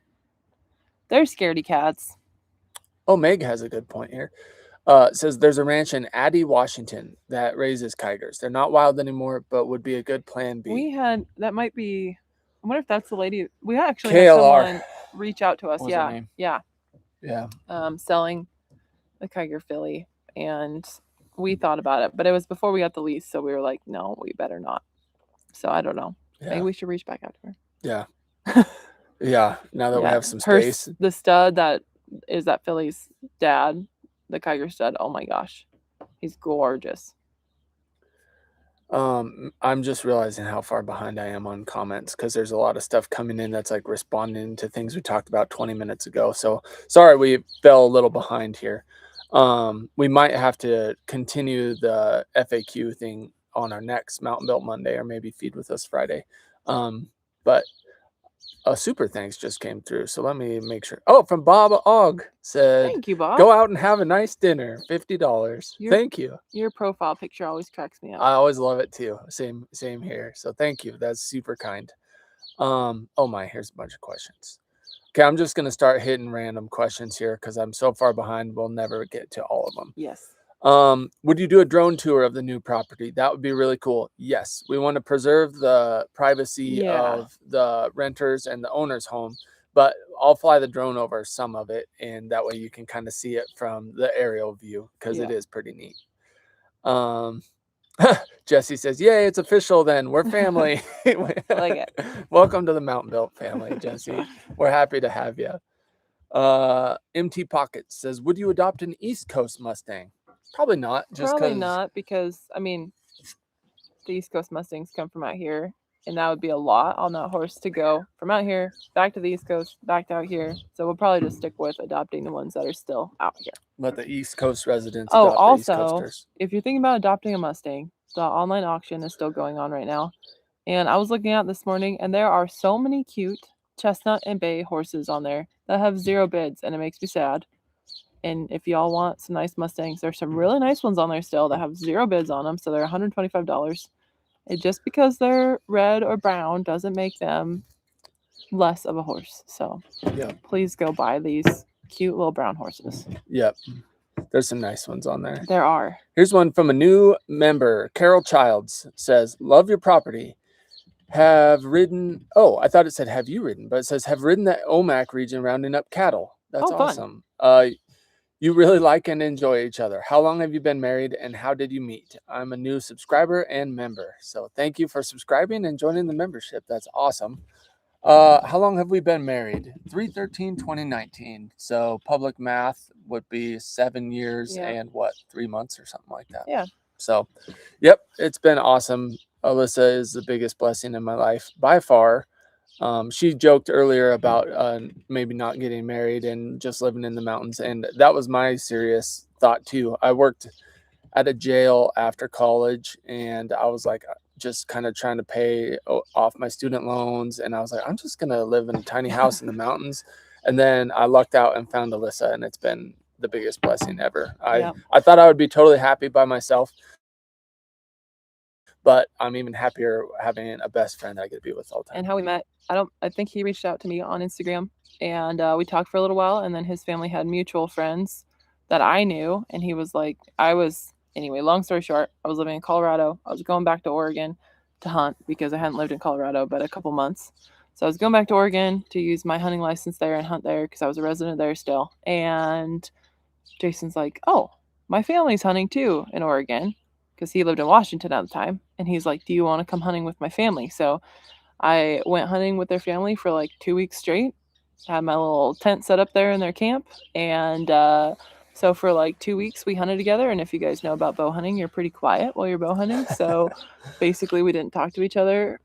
They're scaredy cats. Oh, Meg has a good point here. It says there's a ranch in Addy, Washington that raises tigers. They're not wild anymore, but would be a good plan B. That might be, I wonder if that's the lady. We actually had someone reach out to us. Yeah. Selling the tiger filly, and we thought about it, but it was before we got the lease, so we were like, no, we better not. So I don't know. Yeah. Maybe we should reach back out to her. Yeah. Yeah. Now that we have some space. The stud that is that filly's dad, the tiger stud. Oh my gosh, he's gorgeous. I'm just realizing how far behind I am on comments because there's a lot of stuff coming in that's like responding to things we talked about 20 minutes ago. So sorry we fell a little behind here. We might have to continue the FAQ thing on our next Mountain Built Monday, or maybe Feed With Us Friday. But a super thanks just came through, so let me make sure. Oh, from Bob Og said, thank you, Bob. Go out and have a nice dinner. $50. Thank you. Your profile picture always cracks me up. I always love it too. Same here. So thank you. That's super kind. Oh my, here's a bunch of questions. Okay, I'm just gonna start hitting random questions here because I'm so far behind. We'll never get to all of them. Yes. Would you do a drone tour of the new property? That would be really cool. Yes, we want to preserve the privacy of the renters and the owner's home, but I'll fly the drone over some of it, and that way you can kind of see it from the aerial view because it is pretty neat. Jesse says, yay, it's official then. We're family. Like it. Welcome to the Mountain Built family, Jesse. We're happy to have you. MT Pocket says, would you adopt an East Coast Mustang? Probably not. Probably not, because I mean, the East Coast Mustangs come from out here, and that would be a lot on that horse to go from out here back to the East Coast, back to out here. So we'll probably just stick with adopting the ones that are still out here. Let the East Coast residents adopt the East Coasters. If you're thinking about adopting a Mustang, the online auction is still going on right now. And I was looking at this morning, and there are so many cute chestnut and bay horses on there that have 0 bids, and it makes me sad. And if y'all want some nice Mustangs, there's some really nice ones on there still that have 0 bids on them. So they're $125. And just because they're red or brown doesn't make them less of a horse. So please go buy these Cute little brown horses. Yep. There's some nice ones on there. There are. Here's one from a new member. Carol Childs says, love your property. Have ridden. Oh, I thought it said have you ridden, but it says have ridden the Omak region rounding up cattle. That's awesome. You really like and enjoy each other. How long have you been married and how did you meet? I'm a new subscriber and member. So thank you for subscribing and joining the membership. That's awesome. How long have we been married? 3/13/2019. So public math would be 7 years and what, 3 months or something like that. Yeah. So, yep, it's been awesome. Alyssa is the biggest blessing in my life by far. She joked earlier about maybe not getting married and just living in the mountains. And that was my serious thought too. I worked at a jail after college and I was like, just kind of trying to pay off my student loans. And I was like, I'm just going to live in a tiny house in the mountains. And then I lucked out and found Alyssa and it's been the biggest blessing ever. I thought I would be totally happy by myself, but I'm even happier having a best friend that I get to be with all the time. And how we met, I think he reached out to me on Instagram and we talked for a little while and then his family had mutual friends that I knew. And he was like, anyway, long story short, I was living in Colorado. I was going back to Oregon to hunt because I hadn't lived in Colorado but a couple months. So I was going back to Oregon to use my hunting license there and hunt there because I was a resident there still. And Jason's like, oh, my family's hunting too in Oregon because he lived in Washington at the time. And he's like, do you want to come hunting with my family? So I went hunting with their family for like 2 weeks straight. Had my little tent set up there in their camp. And so for like 2 weeks we hunted together. And if you guys know about bow hunting, you're pretty quiet while you're bow hunting. So basically we didn't talk to each other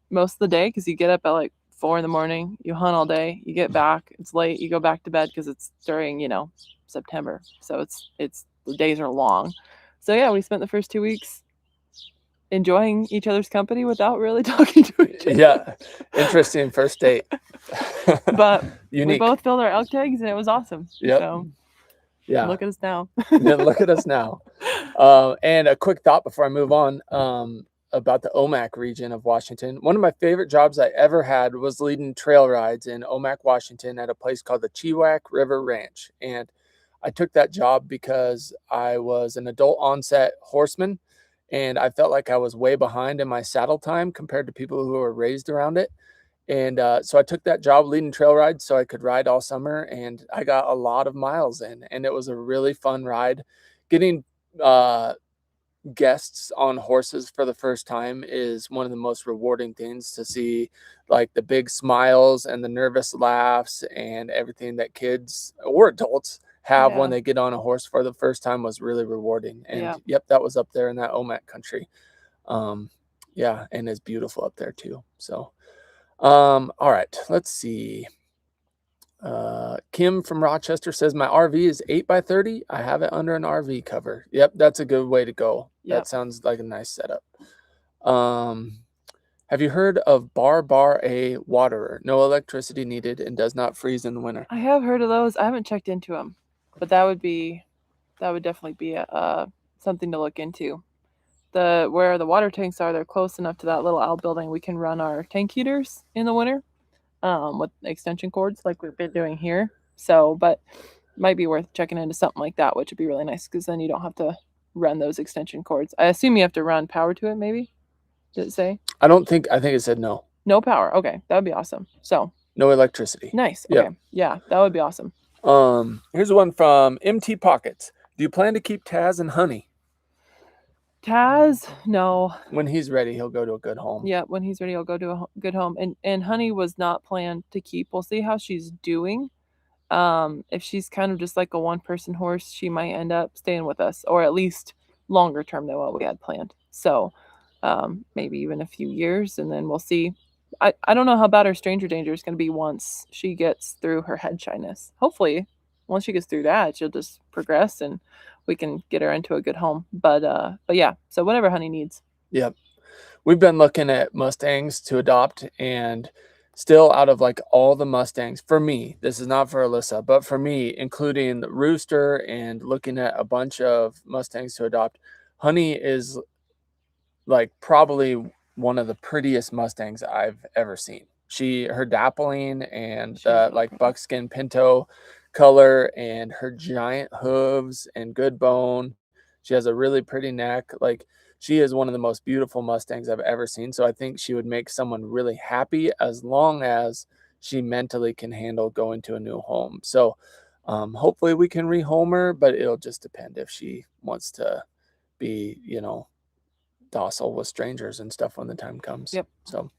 most of the day because you get up at like 4 a.m, you hunt all day, you get back, it's late, you go back to bed because it's during, September. So it's the days are long. So yeah, we spent the first 2 weeks enjoying each other's company without really talking to each other. Yeah. Interesting first date. But unique. We both filled our elk tags and it was awesome. Yep. So yeah. Look at us now. Look at us now. And a quick thought before I move on about the Omak region of Washington. One of my favorite jobs I ever had was leading trail rides in Omak, Washington at a place called the Chewak River Ranch. And I took that job because I was an adult onset horseman and I felt like I was way behind in my saddle time compared to people who were raised around it. And so I took that job leading trail rides so I could ride all summer and I got a lot of miles in and it was a really fun ride. Getting guests on horses for the first time is one of the most rewarding things to see, like the big smiles and the nervous laughs and everything that kids or adults have when they get on a horse for the first time was really rewarding. And yep, that was up there in that Omak country. Yeah, and it's beautiful up there too. So all right, let's see. Kim from Rochester says my RV is 8x30. I have it under an RV cover. Yep, that's a good way to go. That sounds like a nice setup. Have you heard of Bar A waterer? No electricity needed and does not freeze in the winter. I have heard of those. I haven't checked into them, but that would definitely be something to look into. Where the water tanks are, they're close enough to that little outbuilding. We can run our tank heaters in the winter with extension cords like we've been doing here. So, but might be worth checking into something like that, which would be really nice because then you don't have to run those extension cords. I assume you have to run power to it, maybe? Did it say? I think it said no. No power. Okay, that would be awesome. So no electricity. Nice. Okay. Yeah, that would be awesome. Here's one from MT Pockets. Do you plan to keep Taz and Honey? Taz, no. When he's ready, he'll go to a good home. Yeah, when he's ready, he'll go to a good home. And Honey was not planned to keep. We'll see how she's doing. If she's kind of just like a one-person horse, she might end up staying with us, or at least longer term than what we had planned. So maybe even a few years, and then we'll see. I don't know how bad her stranger danger is going to be once she gets through her head shyness. Hopefully, once she gets through that, she'll just progress and we can get her into a good home. But yeah, so whatever Honey needs. Yep. We've been looking at Mustangs to adopt, and still out of like all the Mustangs, for me, this is not for Alyssa, but for me, including the Rooster and looking at a bunch of Mustangs to adopt, Honey is like probably one of the prettiest Mustangs I've ever seen. Her dappling and like buckskin pinto color and her giant hooves and good bone. She has a really pretty neck. Like, she is one of the most beautiful Mustangs I've ever seen. So I think she would make someone really happy as long as she mentally can handle going to a new home. So hopefully we can rehome her, but it'll just depend if she wants to be, you know, docile with strangers and stuff when the time comes. Yep. So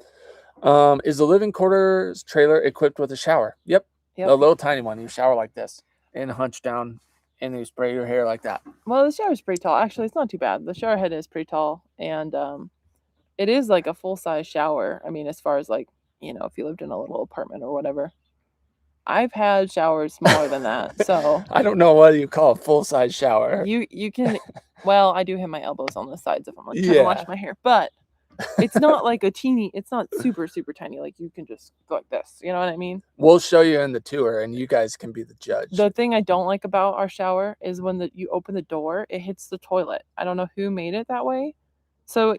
is the living quarters trailer equipped with a shower? Yep. Yep. A little tiny one. You shower like this and hunch down and you spray your hair like that. Well, the shower's pretty tall. Actually, it's not too bad. The shower head is pretty tall, and it is like a full-size shower. I mean, as far as like, you know, if you lived in a little apartment or whatever. I've had showers smaller than that. So I don't know what you call a full-size shower. you can, well, I do have my elbows on the sides if I'm like trying to wash my hair, but it's not like a teeny, it's not super, super tiny. Like you can just go like this. You know what I mean? We'll show you in the tour and you guys can be the judge. The thing I don't like about our shower is when you open the door, it hits the toilet. I don't know who made it that way. So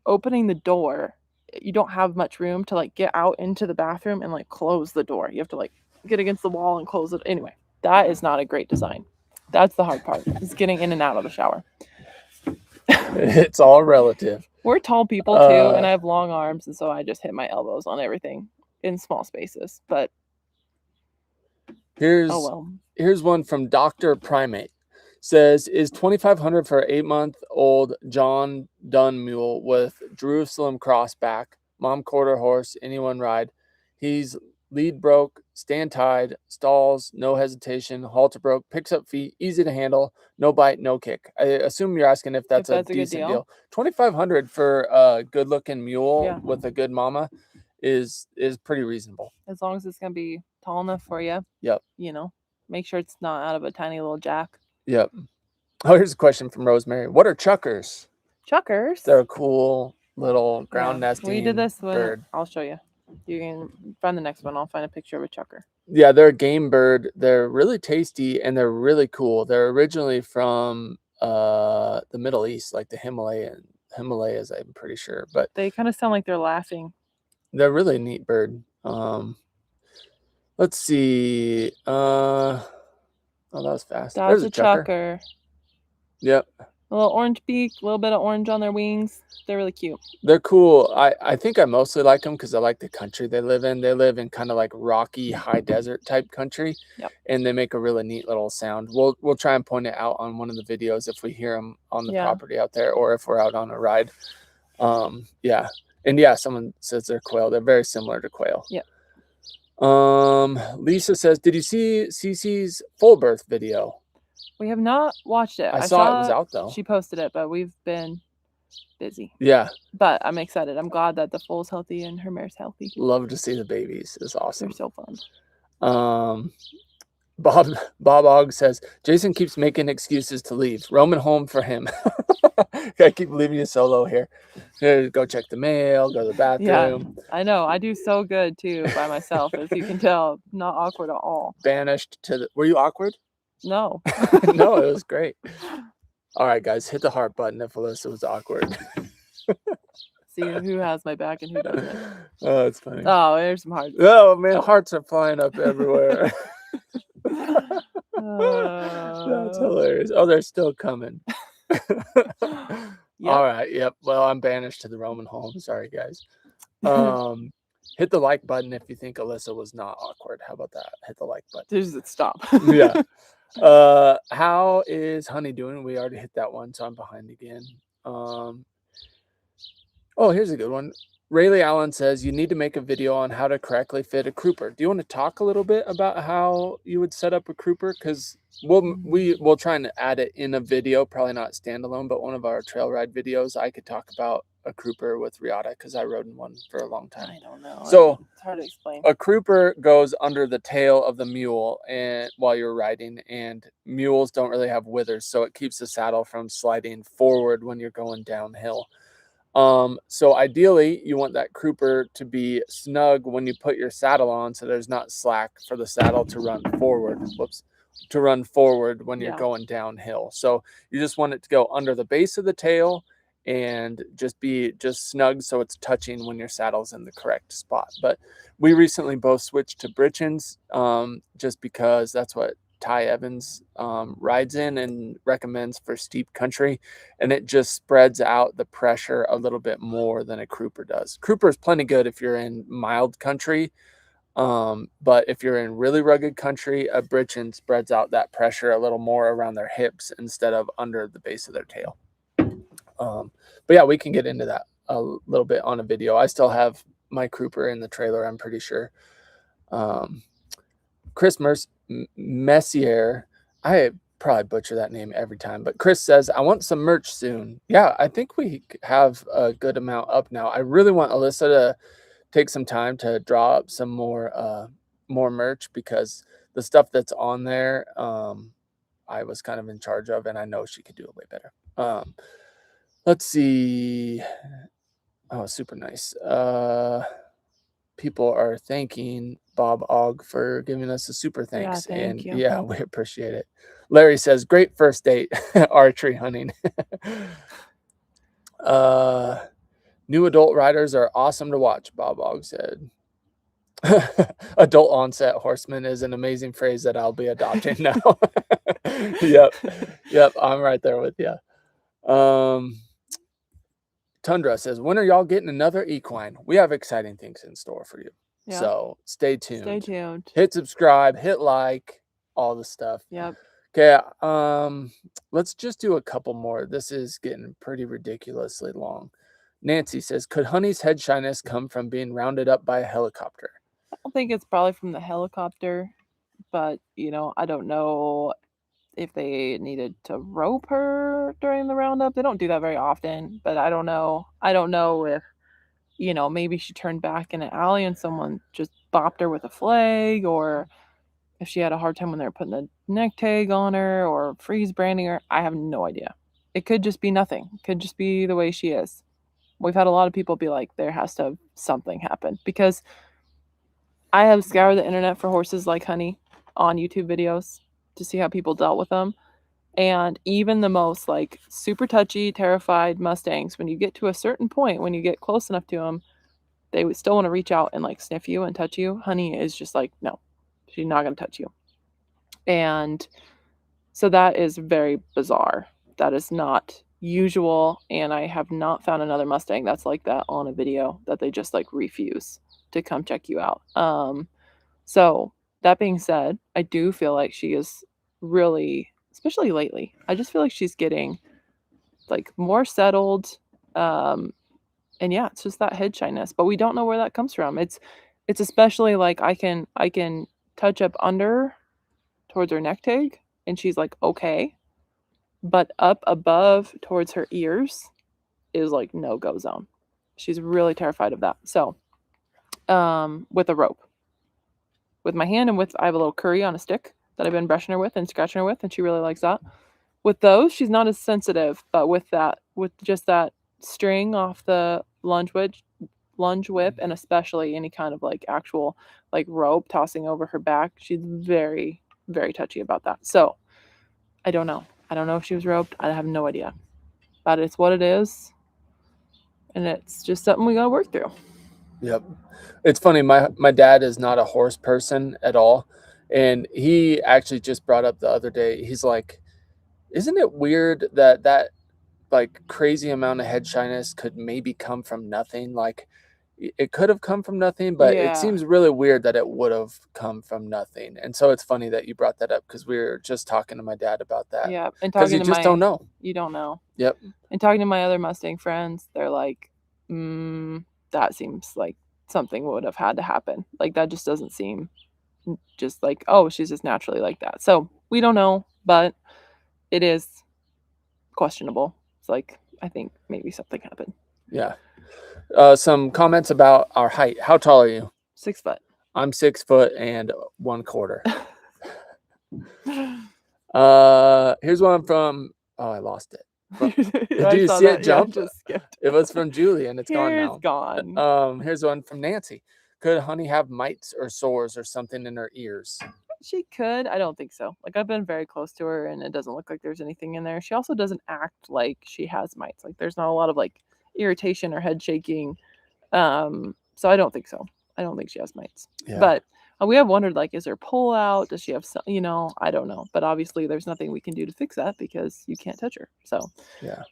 opening the door, you don't have much room to like get out into the bathroom and like close the door. You have to like get against the wall and close it. Anyway, that is not a great design. That's the hard part, is getting in and out of the shower. It's all relative. We're tall people too, and I have long arms, and so I just hit my elbows on everything in small spaces. But here's one from Dr. Primate. Says, is $2,500 for an 8-month-old John Dunn mule with Jerusalem crossback, mom quarter horse, anyone ride? He's lead broke, stand tied, stalls, no hesitation, halter broke, picks up feet, easy to handle, no bite, no kick. I assume you're asking if that's a decent deal. $2,500 for a good looking mule with a good mama is pretty reasonable. As long as it's gonna be tall enough for you. Yep. You know, make sure it's not out of a tiny little jack. Yep. Oh, here's a question from Rosemary. What are chuckers? Chuckers? They're a cool little ground nesting We did this one. bird. I'll show you. You can find the next one. I'll find a picture of a chucker. Yeah, they're a game bird. They're really tasty and they're really cool. They're originally from the Middle East, like the Himalayas, I'm pretty sure. But they kind of sound like they're laughing. They're a really neat bird. Let's see. Oh, that was fast. That's a chucker. Yep. A little orange beak, a little bit of orange on their wings. They're really cute. They're cool. I think I mostly like them because I like the country they live in. They live in kind of like rocky, high desert type country. Yep. And they make a really neat little sound. We'll try and point it out on one of the videos if we hear them on the property out there or if we're out on a ride. Yeah. And yeah, someone says they're quail. They're very similar to quail. Yep. Lisa says, did you see Cece's full birth video? We have not watched it. I saw it was out though. She posted it, but we've been busy. Yeah. But I'm excited. I'm glad that the foal's healthy and her mare's healthy. Love to see the babies. It's awesome. They're so fun. Bob Ogg says, Jason keeps making excuses to leave. Roaming home for him. I keep leaving you solo here. Go check the mail, go to the bathroom. Yeah, I know. I do so good too by myself, as you can tell. Not awkward at all. Banished to the... Were you awkward? No. No, it was great. All right, guys, hit the heart button if Alyssa was awkward. See who has my back and who doesn't. Oh, it's funny. Oh, there's some hearts. Oh, man, hearts are flying up everywhere. That's hilarious. Oh, they're still coming. Yep. All right. Yep. Well, I'm banished to the Roman home. Sorry, guys. Hit the like button if you think Alyssa was not awkward. How about that? Hit the like button. Just stop. Yeah. How is Honey doing? We already hit that one, so I'm behind again. Oh, here's a good one. Rayleigh Allen says you need to make a video on how to correctly fit a crooper. Do you want to talk a little bit about how you would set up a crooper? Because we'll try and add it in a video, probably not standalone, but one of our trail ride videos. I could talk about a crooper with Riata because I rode in one for a long time. I don't know. So it's hard to explain. A crooper goes under the tail of the mule and while you're riding, and mules don't really have withers, so it keeps the saddle from sliding forward when you're going downhill. So ideally you want that crooper to be snug when you put your saddle on, so there's not slack for the saddle to run forward. To run forward when you're going downhill. So you just want it to go under the base of the tail and just snug so it's touching when your saddle's in the correct spot. But we recently both switched to Britchens just because that's what Ty Evans rides in and recommends for steep country, and it just spreads out the pressure a little bit more than a Crouper does. Crouper is plenty good if you're in mild country, but if you're in really rugged country, a Britchen spreads out that pressure a little more around their hips instead of under the base of their tail. But yeah, we can get into that a little bit on a video. I still have my Crouper in the trailer, I'm pretty sure. Chris Messier, I probably butcher that name every time, but Chris says, I want some merch soon. Yeah, I think we have a good amount up now. I really want Alyssa to take some time to draw up some more merch, because the stuff that's on there, I was kind of in charge of, and I know she could do it way better. Let's see. Oh, super nice. People are thanking Bob Ogg for giving us a super thanks. Yeah, thank you. Yeah, we appreciate it. Larry says, great first date, archery hunting. New adult riders are awesome to watch, Bob Ogg said. Adult onset horseman is an amazing phrase that I'll be adopting now. Yep, I'm right there with you. Tundra says, when are y'all getting another equine? We have exciting things in store for you. Yep. So stay tuned. Stay tuned. Hit subscribe, hit like, all the stuff. Yep. Okay, let's just do a couple more. This is getting pretty ridiculously long. Nancy says, could Honey's head shyness come from being rounded up by a helicopter? I don't think it's probably from the helicopter, but, I don't know if they needed to rope her during the roundup. They don't do that very often, but I don't know. I don't know if, maybe she turned back in an alley and someone just bopped her with a flag, or if she had a hard time when they were putting a neck tag on her or freeze branding her. I have no idea. It could just be nothing. It could just be the way she is. We've had a lot of people be like, there has to have something happen, because I have scoured the internet for horses like Honey on YouTube videos to see how people dealt with them. And even the most like super touchy, terrified Mustangs, when you get to a certain point, when you get close enough to them, they would still want to reach out and like sniff you and touch you. Honey is just like, no, she's not going to touch you. And so that is very bizarre. That is not usual. And I have not found another Mustang that's like that on a video, that they just like refuse to come check you out. So that being said, I do feel like she is really, especially lately, I just feel like she's getting like more settled. And yeah, it's just that head shyness, but we don't know where that comes from. It's especially like I can touch up under towards her neck tag and she's like, okay, but up above towards her ears is like no-go zone. She's really terrified of that. So, with a rope, with my hand, and I have a little curry on a stick that I've been brushing her with and scratching her with, and she really likes that. With those, she's not as sensitive, but with just that string off the lunge whip, and especially any kind of like actual like rope tossing over her back, she's very, very touchy about that. So I don't know if she was roped. I have no idea, but it's what it is, and it's just something we gotta work through. Yep. It's funny, my dad is not a horse person at all, and he actually just brought up the other day, he's like, isn't it weird that like crazy amount of head shyness could maybe come from nothing? Like it could have come from nothing, but it seems really weird that it would have come from nothing. And so it's funny that you brought that up, because we were just talking to my dad about that. Yeah, and because you just don't know. You don't know. Yep. And talking to my other Mustang friends, they're like, that seems like something would have had to happen. Like that just doesn't seem just like, oh, she's just naturally like that. So we don't know, but it is questionable. It's like, I think maybe something happened. Yeah. Some comments about our height. How tall are you? 6 foot. I'm 6 foot and 1/4. Here's one from, oh, I lost it. Did you see it jump? Yeah, just skipped. It was from Julie, and it's gone now. It's gone. Here's one from Nancy. Could Honey have mites or sores or something in her ears? She could. I don't think so. Like, I've been very close to her, and it doesn't look like there's anything in there. She also doesn't act like she has mites. Like, there's not a lot of like irritation or head shaking. So I don't think so. I don't think she has mites. Yeah. But we have wondered, like, is there pull out? Does she have some? You know, I don't know. But obviously, there's nothing we can do to fix that because you can't touch her. So Yeah.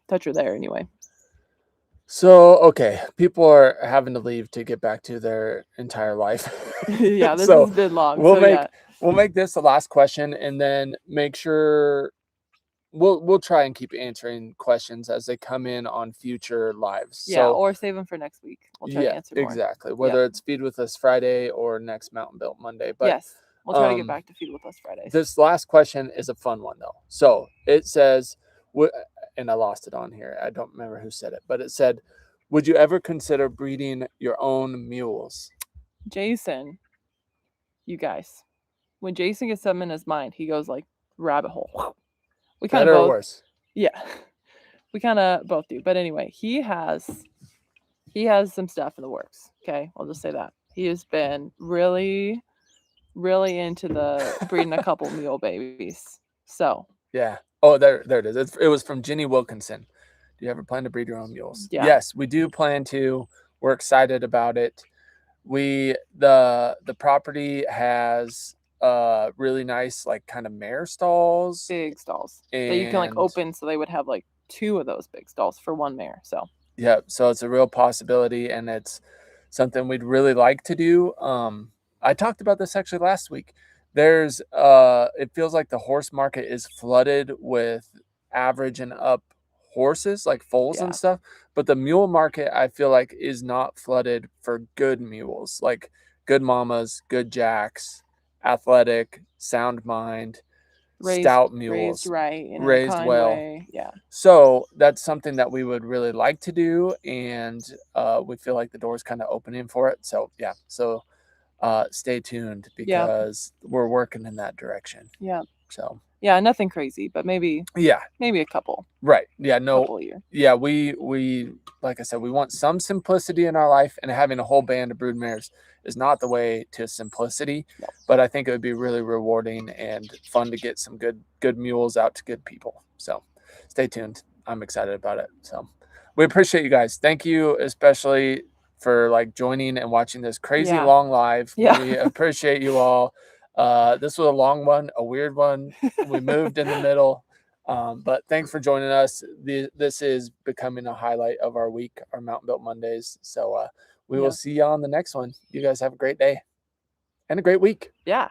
touch her there anyway. So, okay, people are having to leave to get back to their entire life. Yeah, this So has been long. we'll So make yeah. we'll make this the last question, and then make sure we'll try and keep answering questions as they come in on future lives. Yeah, So or save them for next week. We'll try to yeah, answer more. exactly. Whether it's Feed with Us Friday or next Mountain Built Monday. But yes, we'll try to get back to Feed with Us Fridays. this last question is a fun one though. So it says, and I lost it on here. I don't remember who said it, but it said, would you ever consider breeding your own mules? Jason, you guys, when Jason gets something in his mind, he goes like rabbit hole. We kind of Better or both, worse? yeah, we kind of both do. But anyway, he has some stuff in the works. Okay, I'll just say that he has been really into the breeding a couple mule babies. So yeah. Oh, there it is. It was from Jenny Wilkinson. Do you ever plan to breed your own mules? Yeah. Yes, we do plan to. We're excited about it. The property has really nice like kind of mare stalls, big stalls that you can like open, so they would have like 2 of those big stalls for one mare. So yeah, so it's a real possibility, and it's something we'd really like to do. I talked about this actually last week. There's it feels like the horse market is flooded with average and up horses, like foals and stuff, but the mule market I feel like is not flooded for good mules, like good mamas, good jacks, athletic, sound mind, stout mules, raised well. Yeah. So that's something that we would really like to do, and we feel like the door's kind of opening for it. So yeah, so stay tuned because we're working in that direction. Yeah. So yeah, nothing crazy, but maybe a couple. Right. Yeah. No. Couple a year. Yeah. We like I said, we want some simplicity in our life, and having a whole band of brood mares is not the way to simplicity. No. But I think it would be really rewarding and fun to get some good mules out to good people. So stay tuned. I'm excited about it. So we appreciate you guys. Thank you, especially for like joining and watching this crazy long live. Yeah. We appreciate you all. This was a long one, a weird one. We moved in the middle. But thanks for joining us. This is becoming a highlight of our week, our Mountain Built Mondays. So we will see you on the next one. You guys have a great day and a great week. Yeah.